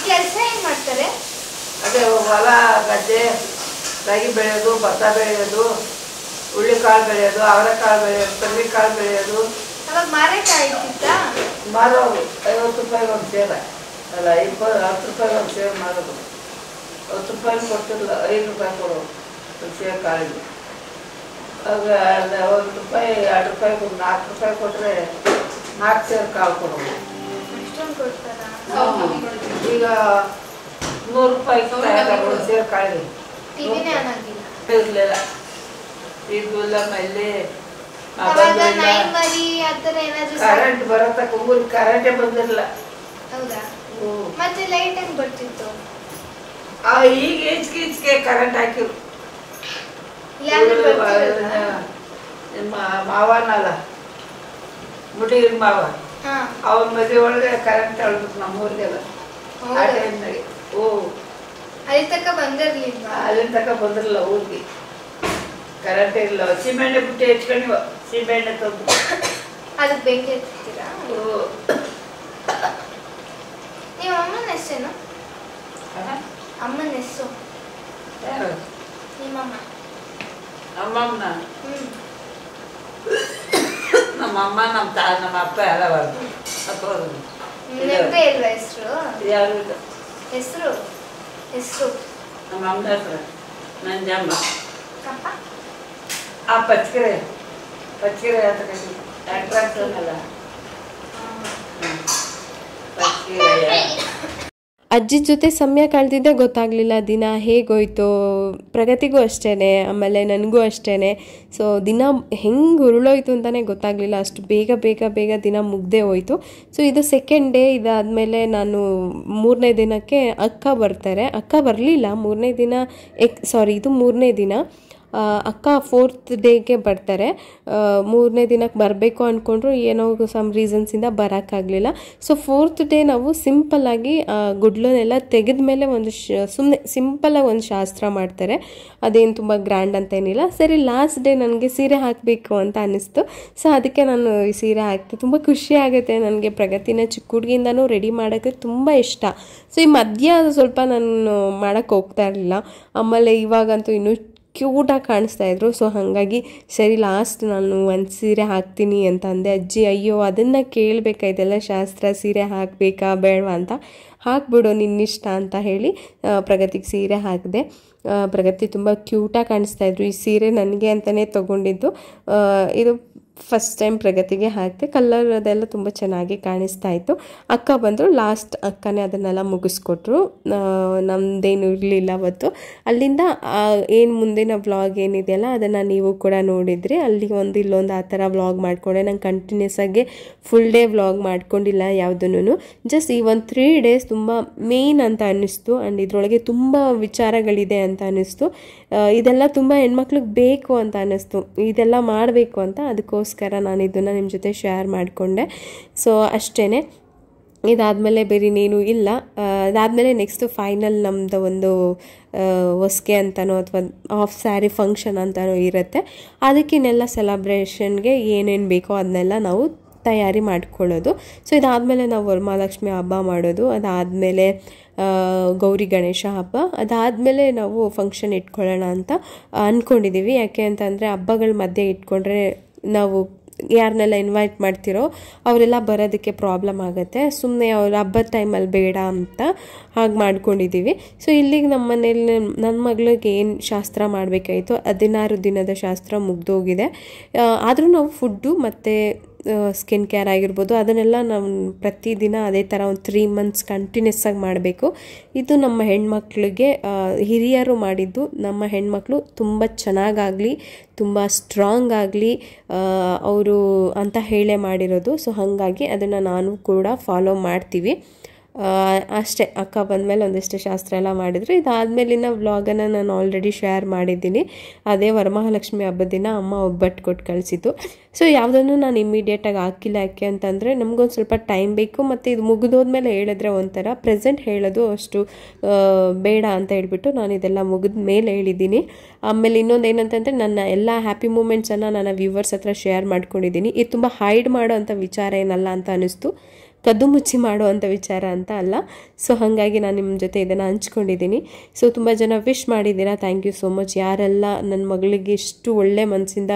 ಕೆಲಸ ಏನು ಮಾಡ್ತಾರೆ? ಅದೇ ಹೊಲ ಗದ್ದೆ, ರಾಗಿ ಬೆಳೆಯೋದು, ಭತ್ತ ಬೆಳೆಯೋದು, ಹುಳ್ಳಿಕಾಳು ಬೆಳೆಯೋದು, ಅವರೆಕಾಳು ಬೆಳೆಯೋದು, ತೊಗರಿಕಾಳು ಬೆಳೆಯೋದು. ಅವಾಗ ಮಾರಾಟ ಆಯ್ತಿತ್ತಾ? ಮಾರೋದು 50 ರೂಪಾಯಿಗೆ ಒಂದು ಸೇರ, ಅಲ್ಲ 10 ರೂಪಾಯಿಗೆ ಒಂದು ಸೇರ್ ಮಾರೋದು. 10 ರೂಪಾಯಿ ಕೊಡ್ತಿರಲಿಲ್ಲ, 5 ರೂಪಾಯಿ ಕೊಡೋದು ಒಂದು ಸೇರ್ ಕಾಳಿಗೆ. ಆಗ 1 ರೂಪಾಯಿ 2 ರೂಪಾಯಿ 4 ರೂಪಾಯಿ ಕೊಟ್ಟರೆ 4 ಸೇರ್ ಕಾಳು ಕೊಡೋದು. ಅಷ್ಟೊಂದು ಕೊಡ್ತಾರಾ? ಈಗ 100 ರೂಪಾಯಿ ಒಂದು ಸೇರ್ ಕಾಳಿಗೆ ಟಿವಿನೇ ಅನ್ನಂಗಿಲ್ಲ ಇರಲಿಲ್ಲ. ಈಗಿಲ್ಲ ಮಲ್ಲಿ ಕರೆಂಟ್ ಬರತಕ್ಕ ಊರಿಗೆ ಕರೆಂಟೇ ಬಂದಿರಲಿಲ್ಲ. ಹೌದಾ? ಮತ್ತೆ ಲೈಟ್ ಹೆಂಗ್ ಬರ್ತಿತ್ತು? ಈಗ ಈಚೆಗೆ ಕರೆಂಟ್ ಹಾಕಿರು. ನಿಮ್ಮ ಮಾವನಲ್ಲ, ಮುಡಿಗಿನ ಮಾವ, ಅವನ ಮದುವೆ ಒಳಗೆ ಕರೆಂಟ್ ಹೇಳ್ಬೇಕು ನಮ್ಮೂರಿಗೆಲ್ಲ ಆ ಟೈಮ್ನಾಗೆ. ಅಲ್ಲಿ ತನಕ ಬಂದಿರ್ಲಿಲ್ಲ, ಅಲ್ಲಿನ ತನಕ ಬಂದಿರಲಿಲ್ಲ ಊರಿಗೆ, ಕರೆಂಟ್ ಇಲ್ಲ. ಸಿಮೆಂಟ್ ಬಿಟ್ಟು ಹೆಚ್ಕೊಂಡಿವ, ಸಿಮೆಂಟ್ ತಂದು ಅದಕ್ಕೆ ಬೆಂಕಿ ಹಚ್ತೀರಾ? ನೀವು ಅಮ್ಮನ ಹೆಸರೇನು? ಅಮ್ಮನ ಹೆಸರು ಯಾರು? ನಿಮ್ಮಮ್ಮ? ನಮ್ಮಮ್ಮನ ನಮ್ಮಮ್ಮ ನಮ್ಮ ಅಪ್ಪ ಎಲ್ಲ ಬರ್ದು ನೆನಪೇ ಇಲ್ವಾ ಹೆಸರು? ಯಾರು ಇಲ್ಲ ಹೆಸರು ಹೆಸರು ನಮ್ಮ ಅಮ್ಮನ ಹೆಸರು ನಂಜಮ್ಮ. ಕಪ್ಪ ಆ ಪಚ್ಕೆರೆ ಅಂತ ಕಟ್ಟಿ ಅಟ್ರಾಕ್ಟಲ್ಲ ಪಚ್ಕೆರೆ. ಅಜ್ಜಿ ಜೊತೆ ಸಮಯ ಕಳೆದಿದ್ದೇ ಗೊತ್ತಾಗಲಿಲ್ಲ, ದಿನ ಹೇಗೋಯ್ತು. ಪ್ರಗತಿಗೂ ಅಷ್ಟೇ, ಆಮೇಲೆ ನನಗೂ ಅಷ್ಟೇ. ಸೊ ದಿನ ಹೆಂಗೆ ಉರುಳೋಯ್ತು ಅಂತಲೇ ಗೊತ್ತಾಗಲಿಲ್ಲ, ಅಷ್ಟು ಬೇಗ ದಿನ ಮುಗ್ದೇ ಹೋಯ್ತು. ಸೊ ಇದು ಸೆಕೆಂಡ್ ಡೇ. ಇದಾದಮೇಲೆ ನಾನು 3ನೇ ದಿನಕ್ಕೆ ಅಕ್ಕ ಬರ್ತಾರೆ. ಅಕ್ಕ ಬರಲಿಲ್ಲ 3ನೇ ದಿನ, ಇದು 3ನೇ ದಿನ. ಅಕ್ಕ 4th ಡೇಗೆ ಬರ್ತಾರೆ. 3ನೇ ದಿನಕ್ಕೆ ಬರಬೇಕು ಅಂದ್ಕೊಂಡ್ರು, ಏನೋ ಸಮ್ ರೀಸನ್ಸಿಂದ ಬರೋಕ್ಕಾಗಲಿಲ್ಲ. ಸೊ 4th ಡೇ ನಾವು ಸಿಂಪಲ್ಲಾಗಿ ಗುಡ್ಲನ್ನೆಲ್ಲ ತೆಗೆದ ಮೇಲೆ ಒಂದು ಸುಮ್ಮನೆ ಸಿಂಪಲ್ಲಾಗಿ ಒಂದು ಶಾಸ್ತ್ರ ಮಾಡ್ತಾರೆ. ಅದೇನು ತುಂಬ ಗ್ರ್ಯಾಂಡ್ ಅಂತೇನಿಲ್ಲ. ಸರಿ, ಲಾಸ್ಟ್ ಡೇ ನನಗೆ ಸೀರೆ ಹಾಕಬೇಕು ಅಂತ ಅನ್ನಿಸ್ತು. ಸೊ ಅದಕ್ಕೆ ನಾನು ಈ ಸೀರೆ ಹಾಕ್ತೆ. ತುಂಬ ಖುಷಿ ಆಗುತ್ತೆ ನನಗೆ. ಪ್ರಗತಿನ ಚಿಕ್ಕ ಹುಡುಗಿಯಿಂದನೂ ರೆಡಿ ಮಾಡೋಕ್ಕೆ ತುಂಬ ಇಷ್ಟ. ಸೊ ಈ ಮಧ್ಯ ಸ್ವಲ್ಪ ನಾನು ಮಾಡೋಕ್ಕೆ ಹೋಗ್ತಾ ಇರಲಿಲ್ಲ. ಆಮೇಲೆ ಇವಾಗಂತೂ ಇನ್ನೂ ಕ್ಯೂಟಾಗಿ ಕಾಣಿಸ್ತಾ ಇದ್ರು. ಸೊ ಹಾಗಾಗಿ ಸರಿ ಲಾಸ್ಟ್ ನಾನು ಒಂದು ಸೀರೆ ಹಾಕ್ತೀನಿ ಅಂತ ಅಂದೆ. ಅಜ್ಜಿ ಅಯ್ಯೋ ಅದನ್ನು ಕೇಳಬೇಕಾಯ್ತಲ್ಲ, ಶಾಸ್ತ್ರ ಸೀರೆ ಹಾಕಬೇಕಾ ಬೇಡವಾ ಅಂತ. ಹಾಕ್ಬಿಡು ನಿನ್ನಿಷ್ಟ ಅಂತ ಹೇಳಿ ಪ್ರಗತಿಗೆ ಸೀರೆ ಹಾಕಿದೆ. ಪ್ರಗತಿ ತುಂಬ ಕ್ಯೂಟಾಗಿ ಕಾಣಿಸ್ತಾ ಇದ್ರು. ಈ ಸೀರೆ ನನಗೆ ಅಂತಲೇ ತೊಗೊಂಡಿದ್ದು. ಇದು ಫಸ್ಟ್ ಟೈಮ್ ಪ್ರಗತಿಗೆ ಹಾಕಿದೆ. ಕಲರ್ ಅದೆಲ್ಲ ತುಂಬ ಚೆನ್ನಾಗಿ ಕಾಣಿಸ್ತಾ ಇತ್ತು. ಅಕ್ಕ ಬಂದರು, ಲಾಸ್ಟ್ ಅಕ್ಕನೇ ಅದನ್ನೆಲ್ಲ ಮುಗಿಸ್ಕೊಟ್ರು. ನಮ್ಮದೇನು ಇರಲಿಲ್ಲ ಅವತ್ತು. ಅಲ್ಲಿಂದ ಏನು ಮುಂದಿನ ವ್ಲಾಗ್ ಏನಿದೆಯಲ್ಲ ಅದನ್ನು ನೀವು ಕೂಡ ನೋಡಿದ್ರಿ. ಅಲ್ಲಿ ಇಲ್ಲೊಂದು ಆ ಥರ ವ್ಲಾಗ್ ಮಾಡಿಕೊಂಡೆ. ನಂಗೆ ಕಂಟಿನ್ಯೂಸ್ ಆಗಿ ಫುಲ್ ಡೇ ವ್ಲಾಗ್ ಮಾಡ್ಕೊಂಡಿಲ್ಲ ಯಾವುದನ್ನು. ಜಸ್ಟ್ ಈ ಒಂದು 3 days ತುಂಬ ಮೇನ್ ಅಂತ ಅನ್ನಿಸ್ತು. ಆ್ಯಂಡ್ ಇದರೊಳಗೆ ತುಂಬ ವಿಚಾರಗಳಿದೆ ಅಂತ ಅನ್ನಿಸ್ತು. ಇದೆಲ್ಲ ತುಂಬ ಹೆಣ್ಮಕ್ಳಿಗೆ ಬೇಕು ಅಂತ ಅನ್ನಿಸ್ತು, ಇದೆಲ್ಲ ಮಾಡಬೇಕು ಅಂತ. ಅದಕ್ಕೋಸ್ಕರ ನಾನು ಇದನ್ನು ನಿಮ್ಮ ಜೊತೆ ಶೇರ್ ಮಾಡಿಕೊಂಡೆ. ಸೊ ಅಷ್ಟೇ. ಇದಾದಮೇಲೆ ಬೇರೆ ಇನ್ನೇನು ಇಲ್ಲ. ಅದಾದಮೇಲೆ ನೆಕ್ಸ್ಟು ಫೈನಲ್ ನಮ್ಮದು ಒಂದು ಹೊಸ್ಗೆ ಅಂತನೋ ಅಥವಾ ಹಾಫ್ ಸ್ಯಾರಿ ಫಂಕ್ಷನ್ ಅಂತನೋ ಇರುತ್ತೆ. ಅದಕ್ಕಿನ್ನೆಲ್ಲ ಸೆಲೆಬ್ರೇಷನ್ಗೆ ಏನೇನು ಬೇಕೋ ಅದನ್ನೆಲ್ಲ ನಾವು ತಯಾರಿ ಮಾಡ್ಕೊಳ್ಳೋದು. ಸೊ ಇದಾದಮೇಲೆ ನಾವು ವರಮಹಾಲಕ್ಷ್ಮಿ ಹಬ್ಬ ಮಾಡೋದು. ಅದಾದಮೇಲೆ ಗೌರಿ ಗಣೇಶ ಹಬ್ಬ. ಅದಾದಮೇಲೆ ನಾವು ಫಂಕ್ಷನ್ ಇಟ್ಕೊಳ್ಳೋಣ ಅಂತ ಅಂದ್ಕೊಂಡಿದ್ದೀವಿ. ಯಾಕೆ ಅಂತಂದರೆ ಹಬ್ಬಗಳ ಮಧ್ಯೆ ಇಟ್ಕೊಂಡ್ರೆ ನಾವು ಯಾರನ್ನೆಲ್ಲ ಇನ್ವೈಟ್ ಮಾಡ್ತಿರೋ ಅವರೆಲ್ಲ ಬರೋದಕ್ಕೆ ಪ್ರಾಬ್ಲಮ್ ಆಗುತ್ತೆ. ಸುಮ್ಮನೆ ಅವ್ರ ಹಬ್ಬದ ಟೈಮಲ್ಲಿ ಬೇಡ ಅಂತ ಹಾಗೆ ಮಾಡ್ಕೊಂಡಿದ್ದೀವಿ. ಸೊ ಇಲ್ಲಿಗೆ ನಮ್ಮ ಮನೇಲಿ ನನ್ನ ಮಗಳಿಗೆ ಏನು ಶಾಸ್ತ್ರ ಮಾಡಬೇಕಾಯಿತು 16 ದಿನದ ಶಾಸ್ತ್ರ ಮುಗ್ದೋಗಿದೆ. ಆದರೂ ನಾವು ಫುಡ್ಡು ಮತ್ತು ಸ್ಕಿನ್ ಕೇರ್ ಆಗಿರ್ಬೋದು ಅದನ್ನೆಲ್ಲ ನಾವು ಪ್ರತಿದಿನ ಅದೇ ಥರ ಒಂದು 3 months ಕಂಟಿನ್ಯೂಸ್ ಆಗಿ ಮಾಡಬೇಕು. ಇದು ನಮ್ಮ ಹೆಣ್ಮಕ್ಳಿಗೆ ಹಿರಿಯರು ಮಾಡಿದ್ದು. ನಮ್ಮ ಹೆಣ್ಮಕ್ಳು ತುಂಬ ಚೆನ್ನಾಗಾಗಲಿ, ತುಂಬ ಸ್ಟ್ರಾಂಗ್ ಆಗಲಿ ಅವರು ಅಂತ ಹೇಳೇ ಮಾಡಿರೋದು. ಸೊ ಹಾಗಾಗಿ ಅದನ್ನು ನಾನು ಕೂಡ ಫಾಲೋ ಮಾಡ್ತೀವಿ. ಅಷ್ಟೇ. ಅಕ್ಕ ಬಂದಮೇಲೆ ಒಂದಿಷ್ಟು ಶಾಸ್ತ್ರ ಎಲ್ಲ ಮಾಡಿದ್ರು. ಇದಾದಮೇಲಿನ ವ್ಲಾಗನ್ನು ನಾನು ಆಲ್ರೆಡಿ ಶೇರ್ ಮಾಡಿದ್ದೀನಿ. ಅದೇ ವರಮಹಾಲಕ್ಷ್ಮಿ ಹಬ್ಬದ ದಿನ ಅಮ್ಮ ಒಬ್ಬಟ್ಟು ಕೊಟ್ಟು ಕಳಿಸಿದ್ದು. ಸೊ ಯಾವುದನ್ನು ನಾನು ಇಮ್ಮಿಡಿಯೇಟಾಗಿ ಹಾಕಿಲ್ಲ. ಯಾಕೆ ಅಂತಂದರೆ ನಮಗೊಂದು ಸ್ವಲ್ಪ ಟೈಮ್ ಬೇಕು. ಮತ್ತು ಇದು ಮುಗಿದೋದ್ಮೇಲೆ ಹೇಳಿದ್ರೆ ಒಂಥರ, ಪ್ರೆಸೆಂಟ್ ಹೇಳೋದು ಅಷ್ಟು ಬೇಡ ಅಂತ ಹೇಳ್ಬಿಟ್ಟು ನಾನು ಇದೆಲ್ಲ ಮುಗಿದ ಮೇಲೆ ಹೇಳಿದ್ದೀನಿ. ಆಮೇಲೆ ಇನ್ನೊಂದು ಏನಂತಂದರೆ ನನ್ನ ಎಲ್ಲ ಹ್ಯಾಪಿ ಮೂಮೆಂಟ್ಸನ್ನು ನನ್ನ ವ್ಯೂವರ್ಸ್ ಹತ್ರ ಶೇರ್ ಮಾಡ್ಕೊಂಡಿದ್ದೀನಿ. ಇದು ತುಂಬ ಹೈಡ್ ಮಾಡೋ ಅಂಥ ವಿಚಾರ ಏನಲ್ಲ ಅಂತ ಅನ್ನಿಸ್ತು, ಕದ್ದು ಮುಚ್ಚಿ ಮಾಡುವಂಥ ವಿಚಾರ ಅಂತ ಅಲ್ಲ. ಸೊ ಹಾಗಾಗಿ ನಾನು ನಿಮ್ಮ ಜೊತೆ ಇದನ್ನು ಹಂಚ್ಕೊಂಡಿದ್ದೀನಿ. ಸೊ ತುಂಬ ಜನ ವಿಶ್ ಮಾಡಿದ್ದೀರಾ, ಥ್ಯಾಂಕ್ ಯು ಸೋ ಮಚ್. ಯಾರೆಲ್ಲ ನನ್ನ ಮಗಳಿಗೆ ಇಷ್ಟು ಒಳ್ಳೆ ಮನಸ್ಸಿಂದ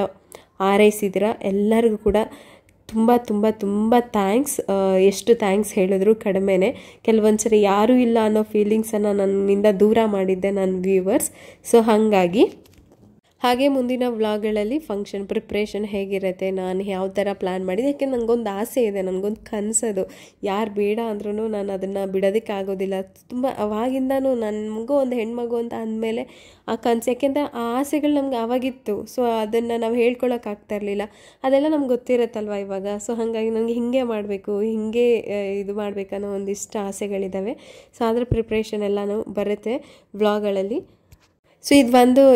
ಹಾರೈಸಿದ್ದೀರಾ ಎಲ್ಲರಿಗೂ ಕೂಡ ತುಂಬ ತುಂಬ ತುಂಬ ಥ್ಯಾಂಕ್ಸ್. ಎಷ್ಟು ಥ್ಯಾಂಕ್ಸ್ ಹೇಳಿದ್ರು ಕಡಿಮೆನೇ. ಕೆಲವೊಂದು ಸರಿ ಯಾರೂ ಇಲ್ಲ ಅನ್ನೋ ಫೀಲಿಂಗ್ಸನ್ನು ನನ್ನಿಂದ ದೂರ ಮಾಡಿದ್ದೆ ನನ್ನ ವ್ಯೂವರ್ಸ್. ಸೊ ಹಾಗೆ ಮುಂದಿನ ವ್ಲಾಗ್ಗಳಲ್ಲಿ ಫಂಕ್ಷನ್ ಪ್ರಿಪ್ರೇಷನ್ ಹೇಗಿರುತ್ತೆ, ನಾನು ಯಾವ ಥರ ಪ್ಲ್ಯಾನ್ ಮಾಡಿದೆ. ಯಾಕೆ ನನಗೊಂದು ಆಸೆ ಇದೆ, ನನಗೊಂದು ಕನಸದು. ಯಾರು ಬೇಡ ಅಂದ್ರೂ ನಾನು ಅದನ್ನು ಬಿಡೋದಕ್ಕಾಗೋದಿಲ್ಲ. ತುಂಬ ಅವಾಗಿಂದನೂ ನಮಗೂ ಒಂದು ಹೆಣ್ಮಗು ಅಂತ ಅಂದಮೇಲೆ ಆ ಕನಸು, ಯಾಕೆಂದರೆ ಆ ಆಸೆಗಳು ನಮ್ಗೆ ಆವಾಗಿತ್ತು. ಸೊ ಅದನ್ನು ನಾವು ಹೇಳ್ಕೊಳಕ್ಕಾಗ್ತಾ ಇರಲಿಲ್ಲ. ಅದೆಲ್ಲ ನಮ್ಗೆ ಗೊತ್ತಿರುತ್ತಲ್ವ ಇವಾಗ. ಸೊ ಹಾಗಾಗಿ ನನಗೆ ಹಿಂಗೆ ಮಾಡಬೇಕು, ಹಿಂಗೆ ಇದು ಮಾಡಬೇಕನ್ನೋ ಒಂದಿಷ್ಟು ಆಸೆಗಳಿದ್ದಾವೆ. ಸೊ ಅದರ ಪ್ರಿಪ್ರೇಷನ್ ಎಲ್ಲನೂ ಬರುತ್ತೆ ವ್ಲಾಗ್ಗಳಲ್ಲಿ. ಸೊ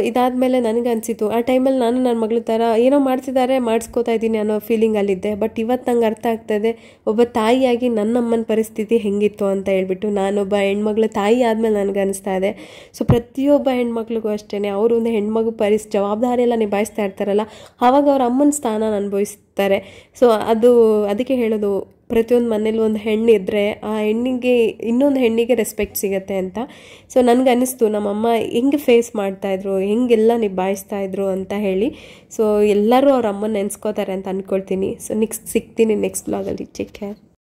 ಇದಾದಮೇಲೆ ನನಗೆ ಅನಿಸಿತು, ಆ ಟೈಮಲ್ಲಿ ನಾನು ನನ್ನ ಮಗಳ ಥರ ಏನೋ ಮಾಡ್ತಿದ್ದಾರೆ ಮಾಡಿಸ್ಕೋತಾ ಇದ್ದೀನಿ ಅನ್ನೋ ಫೀಲಿಂಗಲ್ಲಿದ್ದೆ. ಬಟ್ ಇವತ್ತು ನಂಗೆ ಅರ್ಥ ಆಗ್ತದೆ ಒಬ್ಬ ತಾಯಿಯಾಗಿ ನನ್ನಮ್ಮನ ಪರಿಸ್ಥಿತಿ ಹೆಂಗಿತ್ತು ಅಂತ ಹೇಳ್ಬಿಟ್ಟು. ನಾನೊಬ್ಬ ಹೆಣ್ಮಗಳ ತಾಯಿ ಆದಮೇಲೆ ನನಗೆ ಅನಿಸ್ತಾ ಇದೆ. ಸೊ ಪ್ರತಿಯೊಬ್ಬ ಹೆಣ್ಮಕ್ಳಿಗೂ ಅಷ್ಟೇ, ಅವರು ಒಂದು ಹೆಣ್ಮಗು ಜವಾಬ್ದಾರಿ ಎಲ್ಲ ನಿಭಾಯಿಸ್ತಾ ಇರ್ತಾರಲ್ಲ, ಆವಾಗ ಅವ್ರ ಅಮ್ಮನ ಸ್ಥಾನ ಅನುಭವಿಸ್ತಾರೆ. ಸೊ ಅದಕ್ಕೆ ಹೇಳೋದು, ಪ್ರತಿಯೊಂದು ಮನೇಲಿ ಒಂದು ಹೆಣ್ಣು ಇದ್ದರೆ ಆ ಹೆಣ್ಣಿಗೆ ಇನ್ನೊಂದು ಹೆಣ್ಣಿಗೆ ರೆಸ್ಪೆಕ್ಟ್ ಸಿಗುತ್ತೆ ಅಂತ. ಸೊ ನನಗೆ ಅನ್ನಿಸ್ತು ನಮ್ಮಮ್ಮ ಹೆಂಗೆ ಫೇಸ್ ಮಾಡ್ತಾಯಿದ್ರು, ಹೆಂಗೆಲ್ಲ ನಿಭಾಯಿಸ್ತಾಯಿದ್ರು ಅಂತ ಹೇಳಿ. ಸೊ ಎಲ್ಲರೂ ಅವ್ರ ಅಮ್ಮನ ನೆನೆಸ್ಕೋತಾರೆ ಅಂತ ಅಂದ್ಕೊಳ್ತೀನಿ. ಸೊ ಸಿಗ್ತೀನಿ ನೆಕ್ಸ್ಟ್ ವ್ಲಾಗಲ್ಲಿ. Take care.